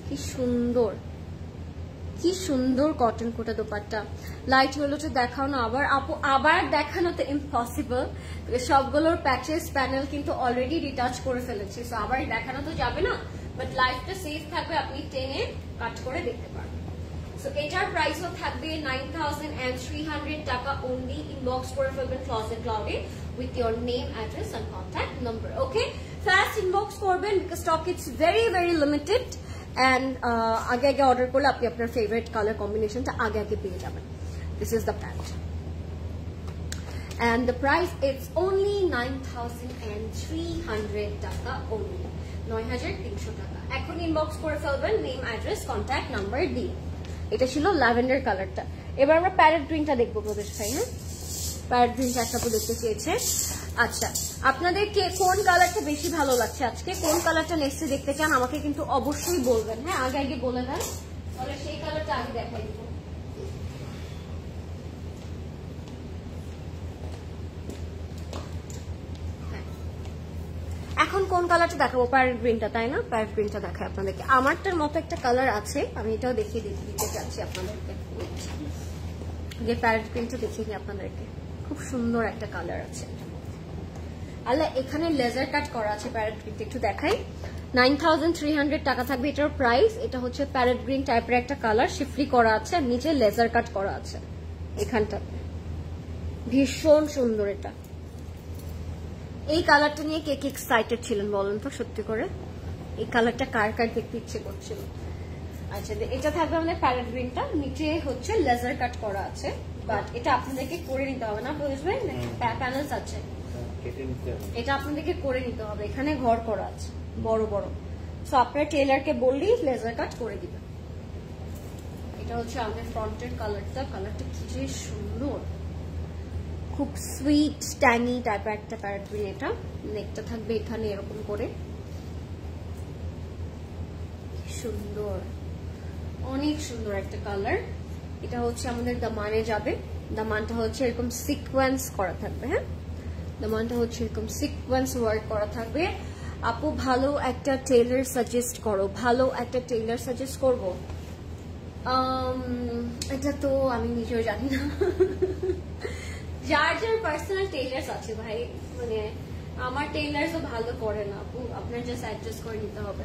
কি সুন্দর, কি সুন্দর কটন কোটা দোপাট্টা। লাইট হলোটা দেখাও না আবার আপু, আবার দেখানো তো ইম্পসিবল, সবগুলোর প্যাচেস প্যানেল কিন্তু অলরেডি রিটাচ করে ফেলেছি, সো আবার দেখানো তো যাবে না। বাট লাইফটা সেফ থাকবে, আপনি টেনে কাট করে দেখতে পারবেন। সো এটার প্রাইসও থাকবে 9300 টাকা অনলি। ইনবক্স করে ফেলবেন ক্লজেট ক্লাউডে with your name, address and contact number. Okay, fast inbox করবেন because stock it's very very limited and আগে আগে অর্ডার করলে আপনি আপনার ফেভারিট কালার কম্বিনেশনটা আগে আগে পেয়ে যাবেন। This is the pant and the price it's only 9300 টাকা only, 9300 টাকা। এখন ইনবক্স করে ফেলবেন নেম, অ্যাড্রেস, কন্ট্যাক্ট নাম্বার দিয়ে। এটা ছিল ল্যাভেন্ডার কালারটা। এবার আমরা প্যারেট গ্রিনটা দেখবো প্রদেশ ভাই। হ্যাঁ, প্যারেট গ্রিনটা একটা দেখতে চেয়েছে। আচ্ছা, আপনাদের কে কোন কালারটা বেশি ভালো লাগছে, আজকে কোন কালারটা নেক্সটে দেখতে চান আমাকে কিন্তু অবশ্যই বলবেন। হ্যাঁ, আগে আগে বলে দেন, তাহলে সেই কালারটা আগে দেখাই দিব। এখন কোন কালারটা দেখাবো? প্যারেট গ্রিনটা, তাই না? প্যারেট গ্রিনটা দেখায় আপনাদেরকে। আমারটার মতো একটা কালার আছে, আমি এটাও দেখিয়ে দিতে চাচ্ছি আপনাদেরকে। যে প্যারেট গ্রিনটা দেখিয়ে দিই আপনাদেরকে, খুব সুন্দর একটা কালার আছে। আল্লাহ, এখানে লেজার কাট করা আছে প্যারেট গ্রিনটা, একটু দেখাই। 9300 টাকা থাকবে এটার প্রাইস। এটা হচ্ছে প্যারেট গ্রিন টাইপের একটা কালার, শিফলি করা আছে আর নিচে লেজার কাট করা আছে এখানটাতে। ভীষণ সুন্দর এটা। এই কালারটা নিয়ে কে কে এক্সাইটেড ছিলেন বলেন তো সত্যি করে? এই কালারটা কার কার দেখতে ইচ্ছে করছিল? আচ্ছা, এটা থাকবে আমাদের প্যারেট গ্রিনটা, নিচে হচ্ছে লেজার কাট করা আছে, বাট এটা আপনাদেরকে করে নিতে হবে না, বুঝবেন? প্যানেলস আছে, এটা আপনাদেরকে করে নিতে হবে। এখানে ঘর করা আছে বড় বড়, সো আপনার টেলারকে বললেই লেজার কাট করে দিবেন। এটা হচ্ছে আমাদের ফ্রন্টের কালারটা। কালারটা কি যে সুন্দর, খুব সুইট ট্যানি টাইপের একটা প্যারেট গ্রিন। এটা নেকটা থাকবে এখানে এরকম করে, সুন্দর, অনেক সুন্দর একটা কালার। এটা হচ্ছে আমাদের দামানে যাবে। দামানটা হচ্ছে এরকম সিকোয়েন্স করা থাকবে। হ্যাঁ, দামানটা হচ্ছে এরকম সিকোয়েন্স ওয়ার্ক করা থাকবে। আপু ভালো একটা টেইলার সাজেস্ট করো। ভালো একটা টেইলার সাজেস্ট করবো, এটা তো আমি নিজেও জানি না। যার যার পার্সোনাল টেইলার্স আছে ভাই, মানে আমার টেইলার্সও ভালো করে না আপু, আপনার জাস্ট অ্যাডজাস্ট করে নিতে হবে।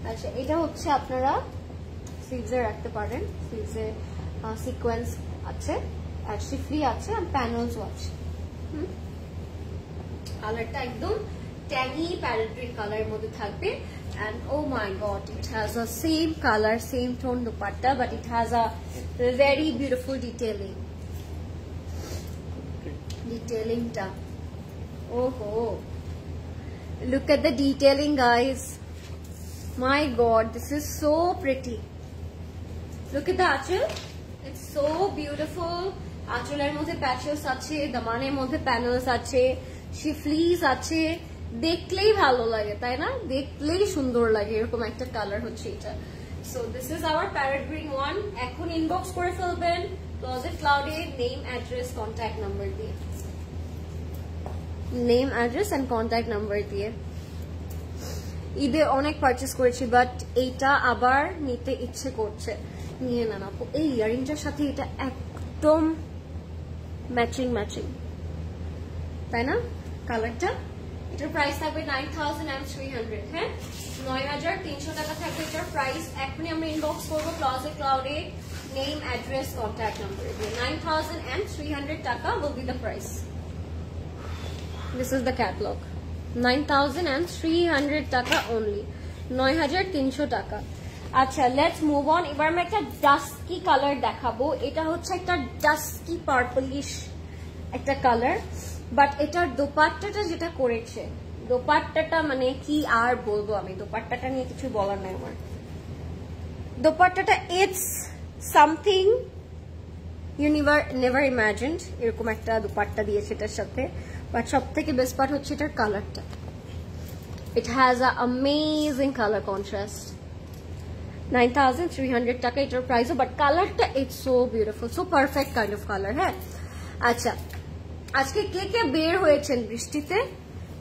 আচ্ছা, এটা হচ্ছে আপনারা স্লিভসে রাখতে পারেন। স্লিভসে সিকোয়েন্স আছে আর শিফলি আছে আর প্যানেলসও আছে। কালারটা একদম ট্যাগি প্যারেট গ্রিন কালারের মধ্যে থাকবে। And oh my god, it has a same color, same tone dupatta, but it has a very beautiful detailing. Detailing ta. Oh, look at the detailing, guys. My god, this is so pretty. Look at the achal. It's so beautiful. Achaler moddhe patches ache, damaner moddhe panels ache, শিফলিজ আছে, দেখলেই ভালো লাগে তাই না? দেখলেই সুন্দর লাগে, এরকম একটা কালার হচ্ছে এটা। So this is our parrot green one. এখন ইনবক্স করে ফেলবেন ক্লোজেট ক্লাউডে নেম, অ্যাড্রেস, কন্ট্যাক্ট নাম্বার দিয়ে। Name, address and contact number দিয়ে। ঈদে অনেক পারচেস করেছি, বাট এইটা আবার নিতে ইচ্ছে করছে, নিয়ে নেন আপু। এই ইয়ারিংটার সাথে এটা একদম ম্যাচিং ম্যাচিং, তাই না? কালারটা, এটার প্রাইস থাকবে 9300। হ্যাঁ, 9300 টাকা থাকবে এটার প্রাইস। এখনই আমরা ইনবক্স করবো ক্লোজেট ক্লাউডে নেম, অ্যাড্রেস, কন্ট্যাক্ট নাম্বার দিয়ে। 9300 টাকা will be the price. This is the catalog. 9300 টাকা only, 9300 টাকা। আচ্ছা, লেটস মুভ অন। এবার আমরা একটা ডাস্কি কালার দেখাবো। এটা হচ্ছে একটা ডাস্কি পার্পলিশ একটা কালার, বাট এটার দোপাট্টাটা যেটা করেছে, দোপাট্টাটা মানে কি আর বলবো আমি, দোপাট্টাটা নিয়ে কিছু বলার নাই আমার। দোপাট্টাটা it's something you never imagined. এরকম একটা দোপাট্টা দিয়েছে এটার সাথে, বাট সব থেকে বেস্ট পার্ট হচ্ছে এটার কালারটা। ইট has a amazing colour contrast. 9300 টাকা এটার প্রাইসও, বাট কালারটা it's so beautiful, so perfect kind of colour. হ্যাঁ, আচ্ছা, আজকে কে কে বের হয়েছেন বৃষ্টিতে?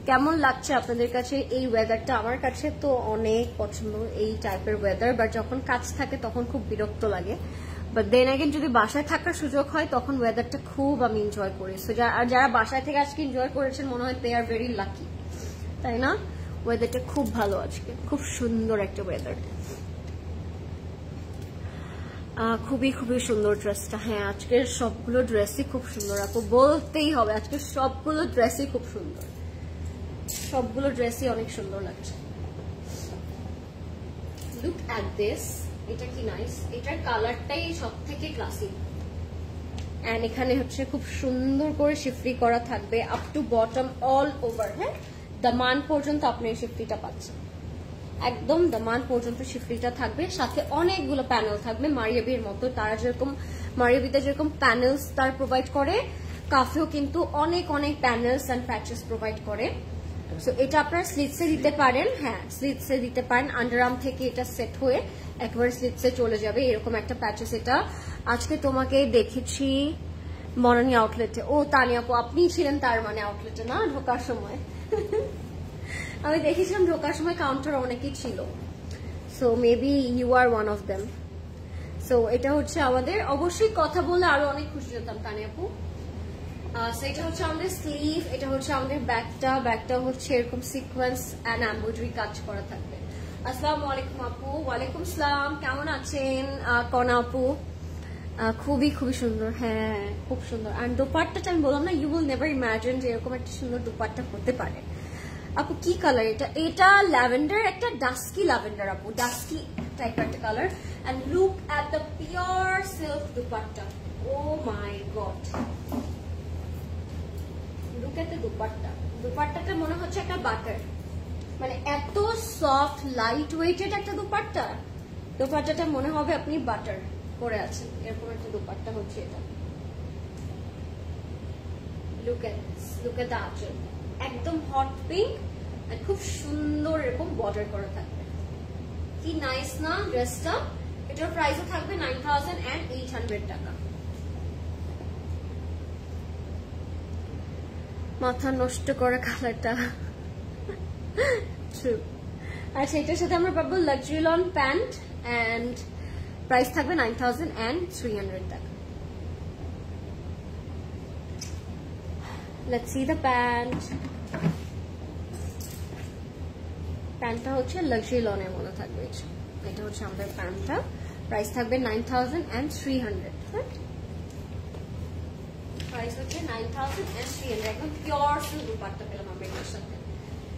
কেমন লাগছে আপনাদের কাছে এই ওয়েদারটা? আমার কাছে তো অনেক পছন্দ এই টাইপের ওয়েদার, বাট যখন কাজ থাকে তখন খুব বিরক্ত লাগে। বাট দেন अगेन যদি বাসায় থাকার সুযোগ হয় তখন ওয়েদারটা খুব আমি এনজয় করি। সো যারা বাসায় থেকে আজকে এনজয় করেছেন মনে হয় দে আর ভেরি লাকি, তাই না? ওয়েদারটা খুব ভালো আজকে, খুব সুন্দর একটা ওয়েদার। খুবই খুবই সুন্দর ড্রেসটা। হ্যাঁ, আজকের সবগুলো ড্রেসই খুব সুন্দর আপু, বলতেই হবে আজকের সবগুলো ড্রেসই খুব সুন্দর, সবগুলো ড্রেসই অনেক সুন্দর লাগছে। লুক অ্যাট দিস, এটা কি নাইস, এটার কালারটাই সব থেকে ক্লাসিক। এন্ড এখানে হচ্ছে খুব সুন্দর করে শিফরি করা থাকবে up to bottom all over. হ্যাঁ, দামান পর্যন্ত আপনি এই শিফরিটা পাচ্ছেন, একদম দামান পর্যন্ত শিফরিটা থাকবে, সাথে অনেকগুলো প্যানেল থাকবে মারিয়াবির মতো। তারা যেরকম মারিয়াবিতে যেরকম প্যানেলস তার প্রোভাইড করে, কাফেও কিন্তু অনেক অনেক প্যানেলস এন্ড প্যাচেস প্রোভাইড করে। সো এটা আপনারা স্লিটসে দিতে পারেন, হ্যাঁ স্লিটসে দিতে পারেন, আন্ডারআর্ম থেকে এটা সেট হয়ে একবার স্লিটসে চলে যাবে এরকম একটা প্যাচেস। এটা আজকে তোমাকে দেখেছি মনানি আউটলেটে। ও তানিয়া আপু, আপনি ছিলেন তার মানে আউটলেটে না ঢোকার সময়? আমি দেখেছিলাম ঢোকার সময় কাউন্টার অনেকেই ছিল, so maybe you are one of them. So এটা হচ্ছে আমাদের, অবশ্যই কথা বলে আরো অনেক খুশি হতাম তানিয়া আপু। এটা হচ্ছে আমাদের স্লিভ, এটা হচ্ছে আমাদের ব্যাকটা হচ্ছে এরকম সিকোয়েন্স এন্ড এমব্রয়ডারি কাজ করা থাকবে। আসসালামু আলাইকুম আপু। ওয়ালাইকুম আসসালাম, কেমন আছেন কনা আপু? খুবই খুবই সুন্দর, হ্যাঁ খুব সুন্দর। আর দোপাট্টাটা আমি বললাম না, ইউ উইল নেভার ইমাজিন যে এরকম একটা সুন্দর দোপাট্টা হতে পারে। আপু কি কালার এটা? এটা ল্যাভেন্ডার, একটা ডাস্কি ল্যাভেন্ডার আপু, ডাস্কি টাইপ একটা colour. And look at the pure silk dupatta, oh my God, look at the dupatta. দুপাট্টাটা মনে হচ্ছে একটা বাটার, মানে এত সফট লাইট ওয়েটেড একটা দুপাট্টা। দুপাট্টাটা মনে হবে আপনি বাটার পরে আছেন, এরকম একটা দুপাট্টা হচ্ছে এটা। লুক এট দ্য আঁচল, একদম হট পিঙ্ক, খুব সুন্দর এরকম বর্ডার করা থাকবে। কি নাইস না ড্রেসটা? এটার প্রাইসও থাকবে 9800 টাকা। মাথা নষ্ট করা কালারটা, ট্রু। আচ্ছা, এটার সাথে আমরা পাবো luxury lawn pant and price থাকবে 9300 টাকা। Let's see the pant. প্যান্টটা হচ্ছে লাক্সারি লনের মধ্যে থাকবে, এটা হচ্ছে আমাদের প্যান্টটা, প্রাইস থাকবে 9300। প্রাইস হচ্ছে 9300, একদম পিওর সিল্ক দুপাট্টা পেলাম আমরা এর সাথে।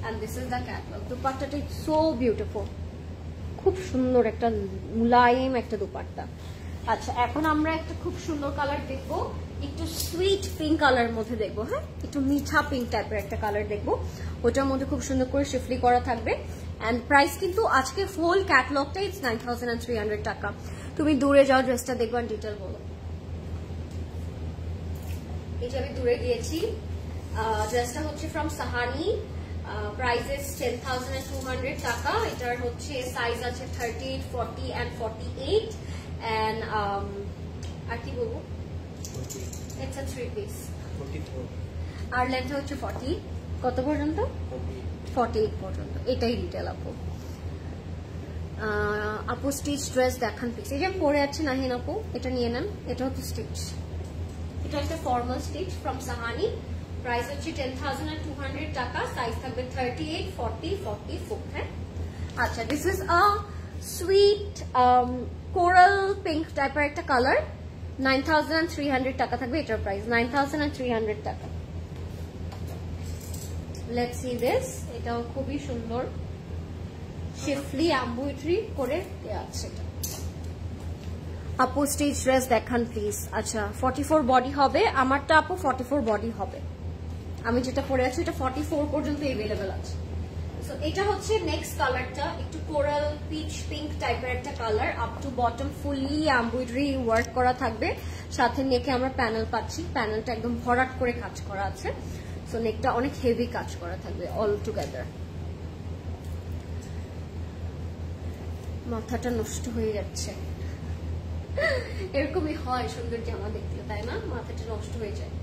And this is the catalogue. দুপাট্টাটা সো বিউটিফুল, খুব সুন্দর একটা মুলায়েম একটা দুপাট্টা। আচ্ছা, এখন আমরা একটা খুব সুন্দর কালার দেখবো, একটু সুইট পিঙ্ক কালার মধ্যে দেখবো। হ্যাঁ, একটু মিঠা পিঙ্ক টাইপের একটা কালার দেখবো, ওটার মধ্যে খুব সুন্দর করে শিফলি করা থাকবে। এন্ড প্রাইস কিন্তু আজকে ফুল ক্যাটালগটা ইটস 9300 টাকা। তুমি দূরে যাও, ড্রেসটা দেখবা, ডিটেল বলো। এই যে আমি দূরে গিয়েছি, ড্রেসটা হচ্ছে ফ্রম সাহানি, প্রাইস ইজ 10200 টাকা। এটার হচ্ছে সাইজ আছে 38, 40 and 48 and আর কি বলবো, ইটস আ 3 পিস, 44 আর লেন্থ হচ্ছে 40 কত পর্যন্ত, 48 পর্যন্ত। এটাই ডিটেল আপু। আপু স্টিচ ড্রেস দেখান প্লিজ। এই যে আমি পরে আছি নাহিন আপু, এটা নিয়ে নেন, এটা হচ্ছে স্টিচ, এটা একটা formal stitch from Sahani, price হচ্ছে 10200 টাকা, সাইজ থাকবে 38, 40, 44। হ্যাঁ, আচ্ছা, this is a sweet coral pink টাইপের একটা কালার, 9300 টাকা থাকবে এটার প্রাইস, 9300 টাকা। লেটস সি দিস, এটাও খুবই সুন্দর, শিফলি এমব্রয়ডারি করে দেওয়া আছে। আপু স্টিচ ড্রেস দেখান প্লিজ। আচ্ছা, 44 বডি হবে আমারটা আপু, 44 বডি হবে। আমি যেটা পরে আছি এটা 44 পর্যন্ত এভেলেবেল আছে। সো এটা হচ্ছে নেক্সট কালারটা, একটু কোরাল পিচ পিঙ্ক টাইপের একটা colour, up to bottom fully embroidery work করা থাকবে, সাথে নেকে আমরা প্যানেল পাচ্ছি, প্যানেলটা একদম ভরাট করে কাজ করা আছে। সো নেকটা অনেক হেভি কাজ করা থাকবে অল টুগেদার। মাথাটা নষ্ট হয়ে যাচ্ছে, এরকমই হয় সুন্দর জামা দেখলে, তাই না? মাথাটা নষ্ট হয়ে যায়।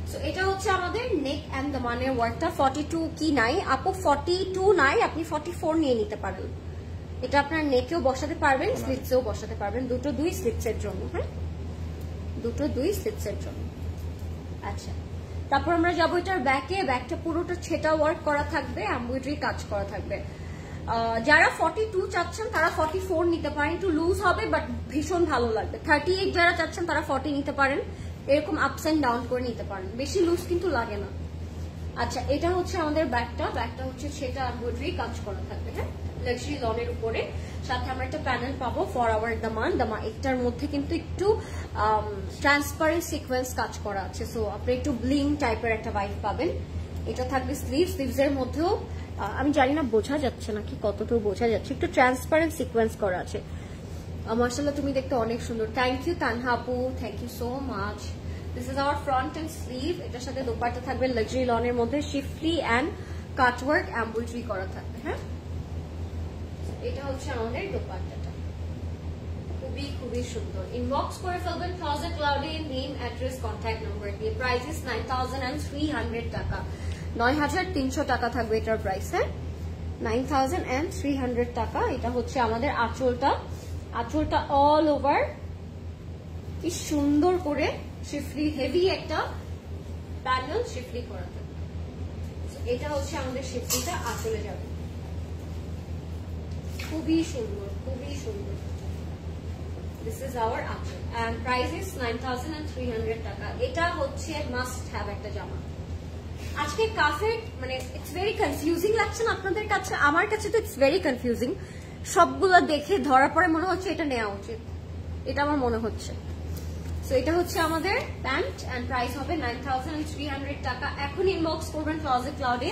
সো এটা হচ্ছে আমাদের নেক এন্ড দামানের ওয়ার্কটা। 42 কি নাই আপু? 42 নাই, আপনি 44 নিয়ে নিতে পারেন। এটা আপনার নেকেও বসাতে পারবেন, স্লিটসেও বসাতে পারবেন, দুই স্লিটসের জন্য। হ্যাঁ, দুই স্লিটসের জন্য। আচ্ছা, তারপর আমরা যাবো এটার ব্যাকে, ব্যাকটা পুরোটা ছেটা ওয়ার্ক করা থাকবে, এমব্রয়ডারি কাজ করা থাকবে। যারা 42 চাচ্ছেন তারা 44 নিতে পারেন, একটু লুজ হবে বাট ভীষণ ভালো লাগবে। 38 যারা চাচ্ছেন তারা 40 নিতে পারেন, এরকম আপস এন্ড ডাউন করে নিতে পারেন, বেশি লুজ কিন্তু লাগে না। আচ্ছা, এটা হচ্ছে আমাদের ব্যাকটা, ব্যাকটা হচ্ছে সেটা এমব্রয়ডারি কাজ করা থাকবে, হ্যাঁ, লাক্সারি লনের উপরে। সাথে আমরা একটা প্যানেল পাবো ফর আওয়ার দামান। এটার মধ্যে কিন্তু একটু ট্রান্সপারেন্ট সিকোয়েন্স কাজ করা আছে, সো আপনি একটু ব্লিং টাইপের একটা ভাইব পাবেন। এটা থাকবে স্লিভস এর মধ্যেও আমি জানি না বোঝা যাচ্ছে নাকি, কতটুকু বোঝা যাচ্ছে, একটু ট্রান্সপারেন্ট সিকোয়েন্স করা আছে। মাশাআল্লাহ, তুমি দেখতে অনেক সুন্দর। থ্যাংক ইউ তানহা আপু, thank you so much. This is our front and sleeve. এটার সাথে দোপাট্টা থাকবে লাক্সারি লনের মধ্যে, শিফলি অ্যান্ড কাটওয়ার্ক এমব্রয়ডারি করা থাকবে, হ্যাঁ। এটা হচ্ছে আমাদের দোপাট্টাটা, খুবই খুবই সুন্দর। ইনবক্স করে ফেলবেন ক্লোজেট ক্লাউডে, নেম, অ্যাড্রেস, কন্ট্যাক্ট নাম্বার দিয়ে। প্রাইস ইজ 9300 টাকা, 9300 টাকা থাকবে এটার প্রাইস, হ্যাঁ, 9300 টাকা। এটা হচ্ছে আমাদের আঁচলটা, আঁচলটা অল ওভার কি সুন্দর করে শিফলি, হেভি একটা প্যানেল শিফলি করা থাকবে। এটা হচ্ছে আমাদের শিফলিটা আঁচলে যাবে, খুবই সুন্দর, খুবই সুন্দর। দিস ইজ আওয়ার আঁচল এন্ড প্রাইস ইজ 9300 টাকা। এটা হচ্ছে মাস্ট হ্যাভ একটা জামা। আজকে কাফে মানে ইটস ভেরি কনফিউজিং লাগছে না আপনাদের কাছে? আমার কাছে তো ইটস ভেরি কনফিউজিং। সবগুলো দেখে ধরার পরে মনে হচ্ছে এটা নেওয়া উচিত, এটা আমার মনে হচ্ছে। সো এটা হচ্ছে আমাদের প্যান্ট এন্ড প্রাইস হবে 9300 টাকা। এখন ইনবক্স করবেন ক্লোজেট ক্লাউডে,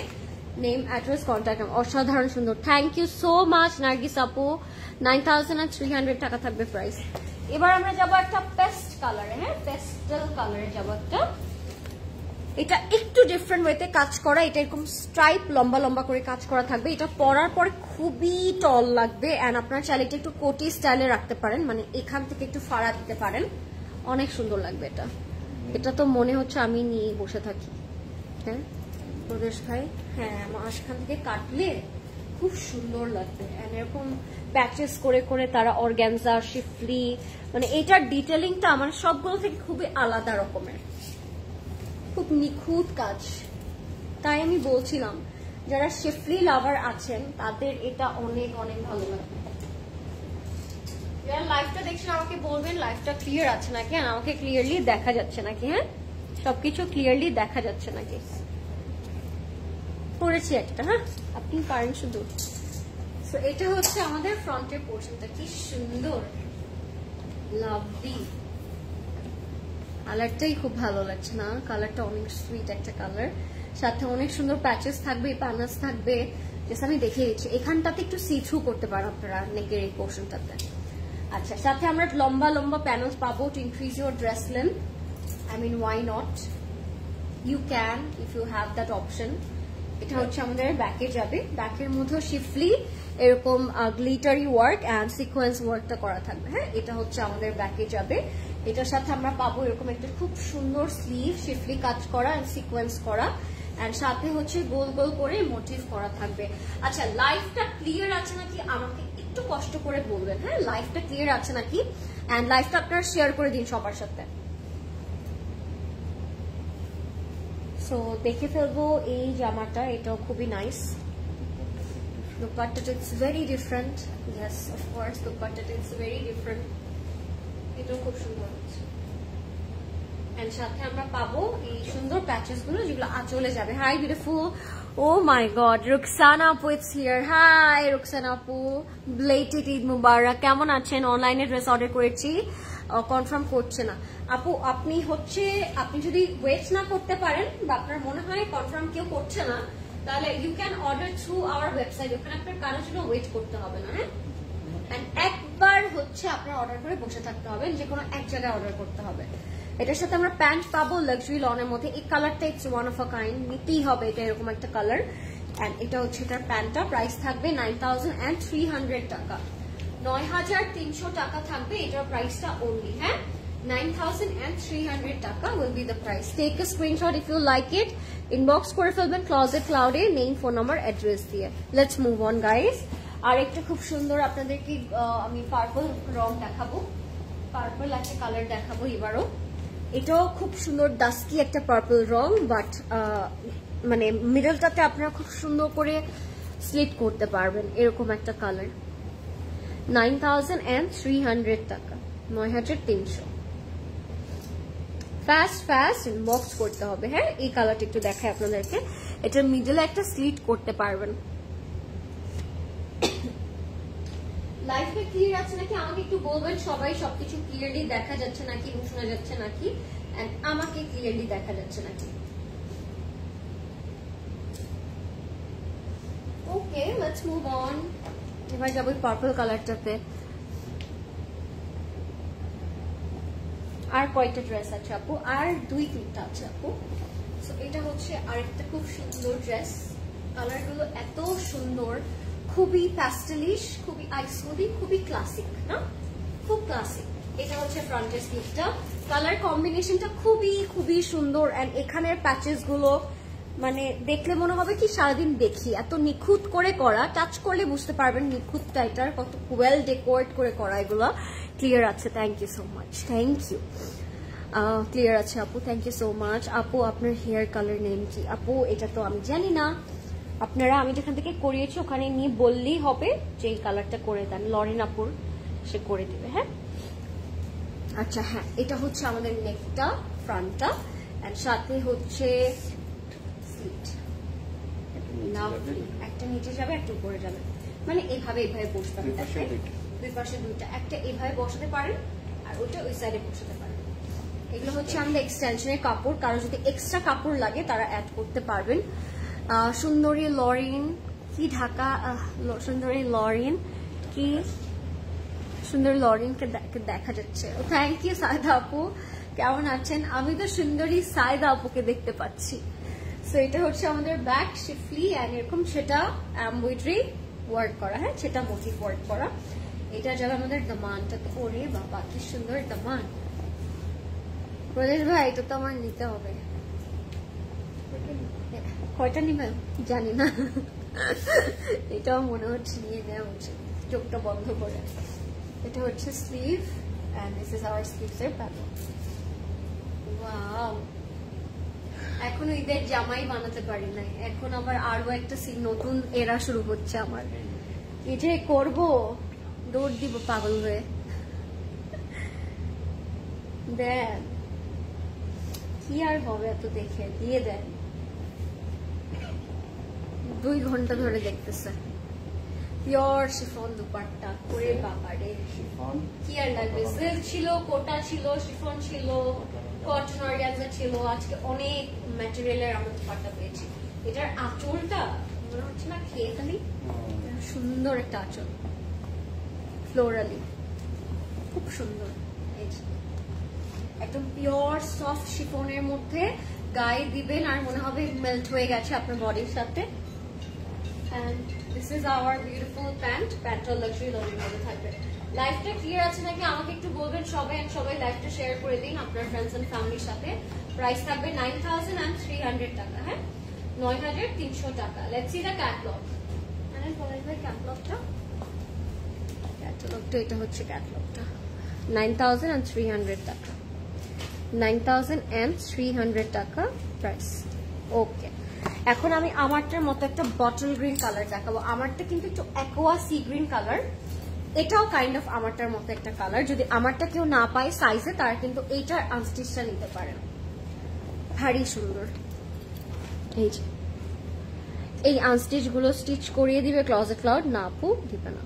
নেম, অ্যাড্রেস, কন্ট্যাক্ট নাম্বার। অসাধারণ সুন্দর, thank you so much Nargis আপু। 9300 টাকা থাকবে প্রাইস। এবার আমরা যাবো একটা পেস্ট কালারে, হ্যাঁ, পেস্টেল কালারে যাবো একটা। এটা একটু ডিফারেন্ট ওয়েতে কাজ করা, এটা এরকম স্ট্রাইপ লম্বা লম্বা করে কাজ করা থাকবে। এটা পরার পরে খুবই টল লাগবে এন্ড আপনার চাইলে এটা একটু কোটি স্টাইলে রাখতে পারেন, মানে এখান থেকে একটু ফাড়া দিতে পারেন, অনেক সুন্দর লাগবে এটা। এটা তো মনে হচ্ছে আমি নিয়ে বসে থাকি, হ্যাঁ প্রদেশ ভাই, হ্যাঁ, মাঝখান থেকে কাটলে খুব সুন্দর লাগবে। এন্ড এরকম প্যাচেস করে করে তারা অর্গানজা, শিফলি, মানে এটার ডিটেলিংটা আমার সবগুলো থেকে খুবই আলাদা রকমের, খুব নিখুঁত কাজ। তাই আমি বলছিলাম যারা শিফলি লাভার আছেন তাদের এটা অনেক অনেক ভালো লাগবে। যারা লাইভটা দেখছেন আমাকে বলবেন লাইভটা ক্লিয়ার আছে নাকি, আর আমাকে ক্লিয়ারলি দেখা যাচ্ছে নাকি, হ্যাঁ, সবকিছু ক্লিয়ারলি দেখা যাচ্ছে নাকি। পড়েছি একটা, হ্যাঁ, আপনি পারেন শুধু। সো এটা হচ্ছে আমাদের ফ্রন্টের পোর্শনটা, কি সুন্দর, লাভলি। কালারটাই খুব ভালো লাগছে না, কালারটা অনেক সুইট একটা কালার। সাথে অনেক সুন্দর প্যাচেস থাকবে, প্যানেলস থাকবে, যেটা আমি দেখে দিচ্ছি। এখানটাতে একটু সি থ্রু করতে পারেন আপনারা নেকের এই পোর্শনটাতে। আচ্ছা, সাথে আমরা লম্বা লম্বা প্যানেলস পাবো to increase your dress length. I mean why not, you can if you have that option. এটা হচ্ছে আমাদের ব্যাকে যাবে, ব্যাকের মধ্যেও শিফলি এরকম গ্লিটারি ওয়ার্ক অ্যান্ড সিকোয়েন্স ওয়ার্কটা করা থাকবে, হ্যাঁ, এটা হচ্ছে আমাদের ব্যাকে যাবে। এটার সাথে আমরা পাবো এরকম একটা খুব সুন্দর স্লিভ, শিফলি কাজ করা এন্ড সিকোয়েন্স করা, এন্ড সাথে হচ্ছে গোল গোল করে মোটিভ করা থাকবে। আচ্ছা, লাইভটা ক্লিয়ার আছে নাকি আমাকে একটু কষ্ট করে বলবেন, হ্যাঁ, লাইভটা ক্লিয়ার আছে নাকি, এন্ড লাইভটা আপনারা শেয়ার করে দিন সবার সাথে। সো দেখে ফেলবো এই জামাটা, এটাও খুবই নাইস। দুপাট্টাটা it's very different, yes of course, দুপাট্টাটা ইটস ভেরি ডিফারেন্ট, এটাও খুব সুন্দর হচ্ছে। এন্ড সাথে আমরা পাবো এই সুন্দর প্যাচেস গুলো যেগুলো আঁচলে যাবে। Hi beautiful, O my god, Rukhsana আপু ইটস হিয়ার। হাই রুকসানা আপু, ব্লেটেড ঈদ মুবারক, কেমন আছেন? অনলাইনে ড্রেস অর্ডার করেছি, কনফার্ম করছে না আপু। আপনি যদি ওয়েট না করতে পারেন বা আপনার মনে হয় কনফার্ম কেউ করছে না, তাহলে you can order through our website, ওখানে আপনার কারোর জন্য ওয়েট করতে হবে না, হ্যাঁ। একবার হচ্ছে আপনার অর্ডার করে বসে থাকতে হবে, যে কোনো এক জায়গায় অর্ডার করতে হবে। এটার সাথে আমরা প্যান্ট পাবো লাক্সারি লনের মধ্যে, এই কালারটা it's one of a kind, নিতেই হবে এটা, এরকম একটা কালার। এন্ড এটা হচ্ছে এটার প্যান্টটা, প্রাইস থাকবে 9300 টাকা, 9300 টাকা থাকবে এটার প্রাইসটা অনলি, হ্যাঁ, 9300 টাকা will be the price. Take a screenshot if you like it, inbox করে ফেলবেন ক্লোজেট ক্লাউডে, নেম, ফোন নাম্বার, অ্যাড্রেস দিয়ে। Let's move on guys. আর একটা খুব সুন্দর আপনাদেরকে আমি পার্পল রং দেখাবো, পার্পল একটা কালার দেখাবো এবারও। এটাও খুব সুন্দর ডাস্কি একটা পার্পল রং, বাট মানে মিডলটাতে আপনারা খুব সুন্দর করে স্লিট করতে পারবেন, এরকম একটা কালার। 9300 টাকা, 9300। ফাস্ট ইনবক্স করতে হবে। হ্যাঁ, এই কালারটা একটু দেখাই আপনাদেরকে। এটার মিডলে একটা স্লিট করতে পারবেন। লাইভটা ক্লিয়ার আছে নাকি আমাকে একটু বলবেন সবাই, সবকিছু ক্লিয়ারলি দেখা যাচ্ছে নাকি এবং শোনা যাচ্ছে নাকি, এন্ড আমাকে ক্লিয়ারলি দেখা যাচ্ছে নাকি। ওকে, লেটস মুভ অন। এবার যাবো পার্পল কালারটাতে। আর কয়টা ড্রেস আছে আপু? আর 2-3টা আছে আপু। সো এটা হচ্ছে আরেকটা খুব সুন্দর ড্রেস। কালারগুলো এত সুন্দর, খুবই প্যাস্টেলিশ, খুবই আইসোডি, খুবই ক্লাসিক না, খুব ক্লাসিক। এটা হচ্ছে ফ্রন্টের স্লিভটা। কালার কম্বিনেশনটা খুবই সুন্দর, এন্ড এখানের প্যাচেস গুলো মানে দেখলে মনে হবে কি সারাদিন দেখি, এত নিখুঁত করে করা, টাচ করলে বুঝতে পারবেন নিখুঁতটা এটার কত ওয়েল ডেকোরেট করে করা। এগুলো ক্লিয়ার আছে, thank you so much, thank you. Clear আছে আপু, থ্যাংক ইউ সো মাচ। আপু আপনার হেয়ার কালার নেম কি? আপু এটা তো আমি জানি না, আপনারা আমি যেখান থেকে করিয়েছি ওখানে নিয়ে বললেই হবে যে এই কালারটা করে দেন, লরেন আপুর, সে করে দিবে। হ্যাঁ, আচ্ছা হ্যাঁ, এটা হচ্ছে আমাদের নেকটা, ফ্রন্টটা, এন্ড সাথে হচ্ছে স্লিট। একটা নিচে যাবে, একটা উপরে যাবে, মানে এইভাবে বসতে হবে। দুই পাশে দুইটা, একটা এইভাবে বসাতে পারেন আর ওইটা ওই সাইডে বসাতে পারেন। এগুলো হচ্ছে আমাদের এক্সটেনশনের কাপড়, কারো যদি এক্সট্রা কাপড় লাগে তারা অ্যাড করতে পারবেন। সুন্দরী লরিন কি ঢাকা, সুন্দরী লরিন কি, সুন্দরী লরিনকে দেখা যাচ্ছে। থ্যাংক ইউ সায়দা আপু, কেমন আছেন? আমি তো সুন্দরী সায়দা আপুকে দেখতে পাচ্ছি। সো এটা হচ্ছে আমাদের ব্যাক শিফলি, এন্ড এরকম সেটা এমব্রয়ডারি ওয়ার্ক করা। হ্যাঁ, সেটা মোটিভ ওয়ার্ক করা। এটা যাবে আমাদের দামানটাতে। ওরে বাবা কি সুন্দর দামান। প্রদেশ ভাই এটা তো আমার নিতে হবে। কয়টা নিবেন জানি না, এটাও মনে হচ্ছে নিয়ে নেওয়া উচিত চোখটা বন্ধ করে। এটা হচ্ছে sleeve, and this is our sleeves এর প্যাটার্ন। ওয়াও, এখনো ঈদের জামাই বানাতে পারি নাই, এখন আমার আরো একটা নতুন এরা শুরু হচ্ছে আমার। এই যে করবো, দৌড় দিব পাগল হয়ে। দেন কি আর হবে এত দেখে, দিয়ে দেন। 2 ঘন্টা ধরে দেখতেছে। পিওর শিফন দুপাট্টা, করে বাবারে কি আর লাগবে। সিল্ক ছিল, কোটা ছিল, শিফন ছিল, কটন অর্গানজা ছিল। আজকে অনেক ম্যাটেরিয়ালের আমরা দুপাট্টা পেয়েছি। এটার আঁচলটা মনে হচ্ছে না খেয়ে খালি, সুন্দর একটা আঁচল, ফ্লোরালি, খুব সুন্দর। একদম পিওর সফট শিফনের মধ্যে গায়ে দিবেন আর মনে হবে মেল্ট হয়ে গেছে আপনার বডির সাথে। And this is our beautiful pant. প্যান্টটা লাক্সারি লরির মধ্যে থাকবে। লাইফটা ক্লিয়ার আছে নাকি আমাকে একটু বলবেন সবাই, এন্ড সবাই লাইফটা শেয়ার করে দিন আপনার ফ্রেন্ডস এন্ড ফ্যামিলির সাথে। প্রাইস থাকবে 9300 টাকা। হ্যাঁ, 9300 টাকা। Let's see the catalogue. মানে বলেন ভাই ক্যাটালগটা, এটা হচ্ছে ক্যাটালগটা। 9300 টাকা, 9300 টাকা প্রাইস। ওকে, এখন আমি আমারটার মতো একটা বটল গ্রিন কালার দেখাবো। আমারটা কিন্তু একটু অ্যাকোয়া সি গ্রিন কালার, এটাও কাইন্ড অফ আমারটার মতো একটা কালার। যদি আমারটা কেউ না পায় সাইজে, তার কিন্তু এইটার আনস্টিচটা নিতে পারেন। ভারী সুন্দর। এই যে এই আনস্টিচ গুলো স্টিচ করিয়ে দিবে ক্লজেট ক্লাউড। না আপু দিবে না।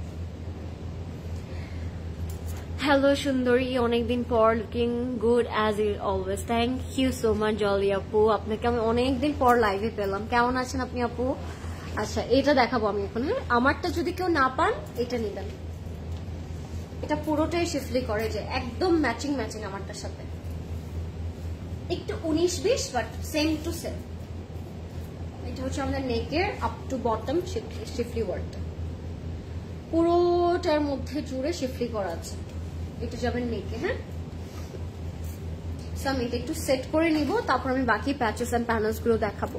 হ্যালো সুন্দরী, অনেকদিন পর, looking good as it always. Thank you so much Jolly আপু, আপনাকে আমি অনেকদিন পর লাইভে পেলাম। কেমন আছেন আপনি আপু? আচ্ছা, এটা দেখাবো আমি এখন। হ্যাঁ, আমারটা যদি কেউ না পান এটা নিবেন। এটা পুরোটাই শিফলি করে, যে একদম ম্যাচিং আমারটার সাথে, একটু 19-20 বাট সেম টু সেম। এটা হচ্ছে আমাদের নেকের আপ টু বটম শিফলি ওয়ার্কটা, পুরোটার মধ্যে জুড়ে শিফলি করা আছে। এটা যাবেন নেকে। হ্যাঁ, আমি এটা একটু সেট করে নিব, তারপর আমি বাকি প্যাচেস এন্ড প্যানেলস গুলো দেখাবো।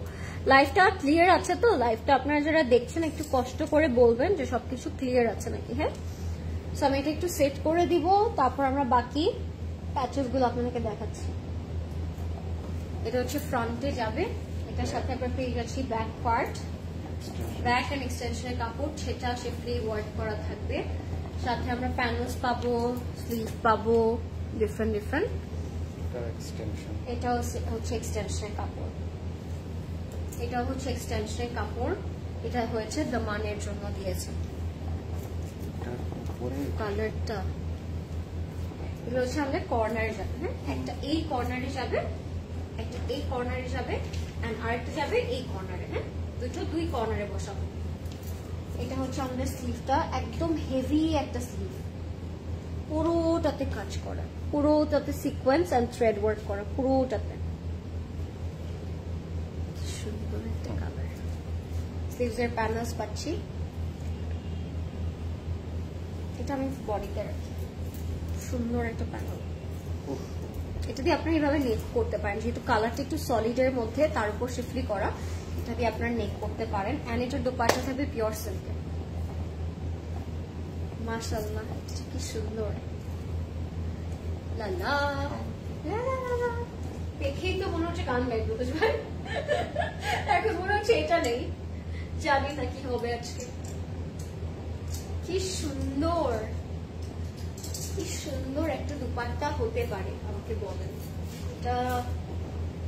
লাইভটা ক্লিয়ার আছে তো? লাইভটা আপনারা যারা দেখছেন একটু কষ্ট করে বলবেন যে সবকিছু ক্লিয়ার আছে নাকি। হ্যাঁ, আমি এটা একটু সেট করে দিব, তারপর আমরা বাকি প্যাচেস গুলো আপনাদেরকে দেখাচ্ছি। এটা হচ্ছে ফ্রন্টে যাবে, এটার সাথে আমরা পেয়ে যাচ্ছি ব্যাক পার্ট, ব্যাক এন্ড এক্সটেনশনের কাপড়, সেটা সেফলি ওয়ার্ক করা থাকবে। সাথে আমরা প্যানেলস পাবো, স্লিভ পাবো, ডিফারেন্ট ডিফারেন্ট। এটা হচ্ছে এক্সটেনশনের কাপড়, এটা হচ্ছে এক্সটেনশনের কাপড়। এটা হয়েছে দামানের জন্য দিয়েছে কালারটা। এগুলো হচ্ছে আমাদের কর্নারে যাবে, হ্যাঁ, একটা এই কর্নারে যাবে, একটা এই কর্নারে যাবে, এন্ড আরেকটা যাবে এই কর্নারে, হ্যাঁ, দুই কর্নারে বসাবো। এটা হচ্ছে আমাদের স্লিভটা, একদম হেভি একটা স্লিভ, পুরোটাতে কাজ করা, পুরোটাতে সিকোয়েন্স এন্ড থ্রেড ওয়ার্ক করা, পুরোটাতে। সুন্দর একটা কালার। স্লিভস এর প্যানেলস পাচ্ছি, এটা আমি বডিতে রাখি, সুন্দর একটা প্যানেল। এটা দিয়ে আপনি এইভাবে নেক করতে পারেন, যেহেতু কালারটা একটু সলিডের মধ্যে, তার উপর শিফলি করা, এটা দিয়ে আপনারা নেক করতে পারেন। এন্ড এটার দোপাট্টা থাকবে পিওর সিল্কে। মাশাআল্লাহ, কি সুন্দর। লালা লালা, দেখেই তো মনে হচ্ছে গান গাইবো, বুঝবেন? এখন মনে হচ্ছে এটা নেই, জানি না কি হবে আজকে। কি সুন্দর, কি সুন্দর একটা দুপাট্টা হতে পারে, আমাকে বলেন।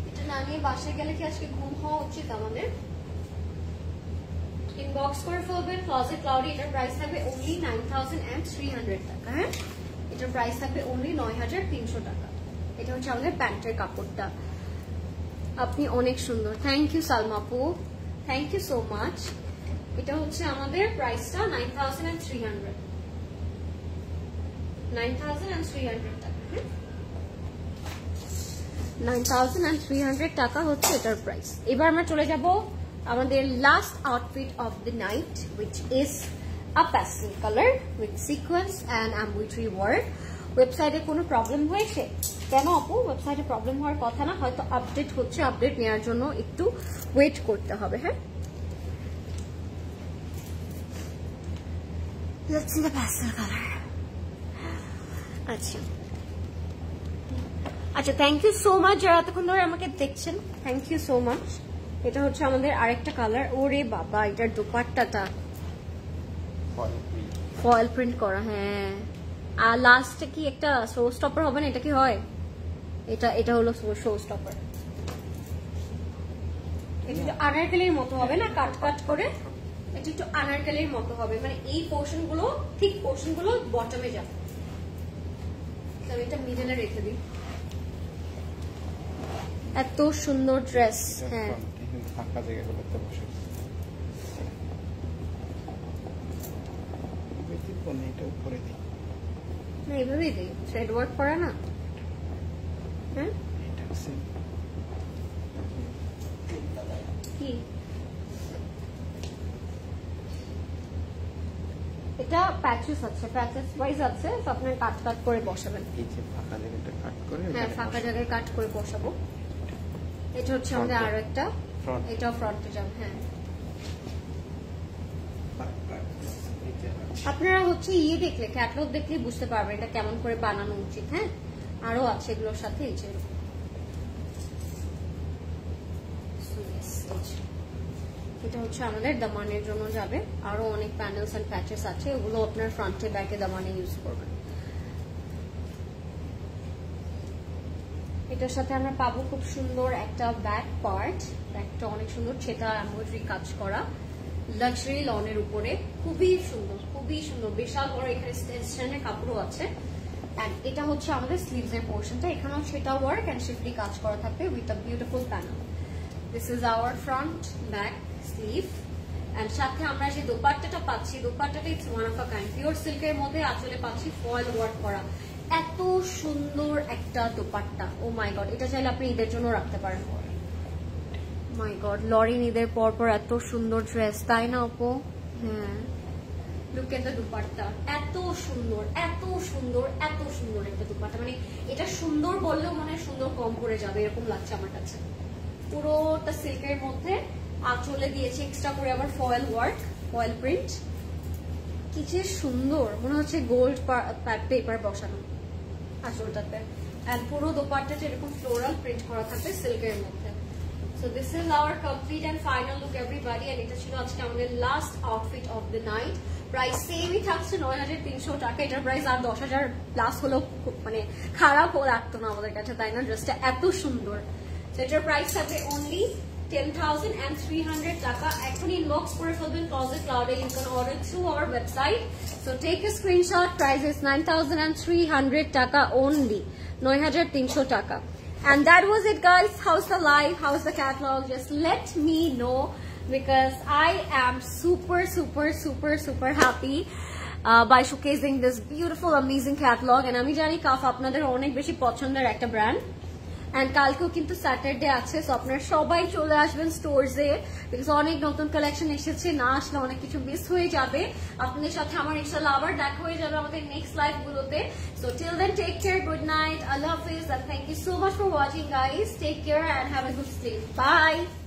এটা না নিয়ে বাসায় গেলে কি আজকে ঘুম হওয়া উচিত আমাদের? ইনবক্স করে ফেলবেন ক্লোজেট ক্লাউডি। এটার প্রাইস থাকবে অনলি 9300 টাকা। হ্যাঁ, এটার প্রাইস থাকবে অনলি 9300 টাকা। এটা হচ্ছে আমাদের প্যান্টের কাপড়টা। আপনি অনেক সুন্দর, থ্যাংক ইউ সালমা আপু, থ্যাংক ইউ সো মাচ। এটা হচ্ছে আমাদের প্রাইসটা 9300 টাকা। 9300 টাকা হচ্ছে এটার প্রাইস। এবার আমরা চলে যাব আমাদের last outfit of the night, which is a pastel color with sequence and embroidery work. ওয়েবসাইটে কোনো প্রবলেম হয়েছে? কেন আপু, ওয়েবসাইটে প্রবলেম হওয়ার কথা না, হয়তো আপডেট হচ্ছে, আপডেট নেওয়ার জন্য একটু ওয়েট করতে হবে। হ্যাঁ, let's see the pastel color. আচ্ছা আচ্ছা, থ্যাংক ইউ সো মাচ যারা এতক্ষণ ধরে আমাকে দেখছেন, থ্যাংক ইউ সো মাচ। এটা হচ্ছে আমাদের আরেকটা কালার। ওরে বাবা, এটার দোপাট্টাটা ফয়েল প্রিন্ট করা, হ্যাঁ। আর লাস্টে কি একটা শো স্টপার হবে না, এটা কি হয়? এটা হলো শো স্টপার। এটা একটু আনারকলির মতো হবে না, কাট কাট করে, এটা একটু আনারকলির মতো হবে, মানে এই পোর্শন গুলো, ঠিক পোর্শন গুলো বটমে যাবে। এটা মিডলে রেখে দিই। এত সুন্দর ড্রেস, হ্যাঁ, ফাঁকা জায়গাগুলোতে বসে এটা উপরে দিই না, এইভাবেই দিই, থ্রেড ওয়ার্ক করা না। হ্যাঁ, কি এটা প্যাচেস আছে, প্যাচেস ওয়াইজ আছে, তো আপনি কাট কাট করে বসাবেন। এই যে ফাঁকা জায়গাটা কাট করে, হ্যাঁ, ফাঁকা জায়গায় কাট করে বসাবো। এটা হচ্ছে আমাদের আরো একটা, এটাও ফ্রন্টে যাবে। হ্যাঁ, আপনারা হচ্ছে ইয়ে দেখলে, ক্যাটালগ দেখলে বুঝতে পারবেন এটা কেমন করে বানানো উচিত। হ্যাঁ, আরো আছে এগুলোর সাথে। এই যে এটা হচ্ছে আমাদের দামানের জন্য যাবে, আরো অনেক প্যানেলস এন্ড প্যাচেস আছে, ওগুলো আপনার ফ্রন্টে ব্যাকে দামানে ইউজ করবেন। এটার সাথে আমরা পাবো খুব সুন্দর একটা ব্যাক পার্ট, ব্যাকটা অনেক সুন্দর, সেটা এমব্রয়ডারি কাজ করা, লাক্সারি লনের উপরে, খুবই সুন্দর, খুবই সুন্দর, বিশাল বড় এখানে স্টেশনের কাপড়ও আছে। এন্ড এটা হচ্ছে আমাদের স্লিভস এর পোর্শনটা, এখানেও সেটা ওয়ার্ক এন্ড শিফলি কাজ করা থাকবে with a beautiful panel. This is our front back sleeve. And সাথে আমরা যে দোপাট্টাটা পাচ্ছি, দোপাট্টাটা it's one of a kind, pure সিল্কের মধ্যে আঁচলে পাচ্ছি ফয়েল ওয়ার্ক করা। এত সুন্দর একটা দোপাট্টা, ও মাই গড, এটা চাইলে আপনি ঈদের জন্য রাখতে পারেন। মাই গড, লরিন ঈদের পর এত সুন্দর ড্রেস, তাই না আপু? হ্যাঁ, লুক এট দ্য দুপাট্টা, এত সুন্দর, এত সুন্দর, এত সুন্দর একটা দুপাট্টা। মানে এটা সুন্দর বললেও মানে সুন্দর কম পড়ে যাবে, এরকম লাগছে আমার কাছে। পুরোটা সিল্কের মধ্যে আঁচলে দিয়েছে এক্সট্রা করে আবার ফয়েল ওয়ার্ক, ফয়েল প্রিন্ট। কি যে সুন্দর, মনে হচ্ছে গোল্ড পেপার বসানো আঁচলটাতে। এন্ড পুরো দোপাট্টাটা এরকম ফ্লোরাল প্রিন্ট করা থাকবে সিল্কের মধ্যে। So this is our complete and final look everybody, and এটা ছিল আজকে আমাদের last outfit of the night. Price সেমই থাকছে 9300 টাকা। এটার প্রাইস আর 10000 প্লাস হলেও মানে খারাপ লাগতো না আমাদের কাছে, তাই না? ড্রেসটা এত সুন্দর। তো এটার প্রাইস থাকবে অনলি 10,300 টাকা। এখন ইনবক্স করে ফেলবেন ক্লজেট ক্লাউডে। You can order through our website. So take a screenshot. Price is 9300 টাকা only, 9300 টাকা। And that was it, guys. How's the live? How's the catalog? Just let me know, because I am super happy by showcasing this beautiful, amazing catalog. And আমি জানি calf আপনাদের অনেক বেশি পছন্দের একটা brand. And কালকেও কিন্তু স্যাটারডে আছে, সো আপনারা সবাই চলে আসবেন স্টোরসে, বিকজ অনেক নতুন কালেকশন এসেছে। না আসলে অনেক কিছু মিস হয়ে যাবে। আপনাদের সাথে আমার ইনশাআল্লাহ আবার দেখা হয়ে যাবে আমাদের নেক্সট লাইভ গুলোতে। So till then take care, good night, আল্লাহ হাফিজ, and thank you so much for watching, guys. Take care and have a good sleep. Bye.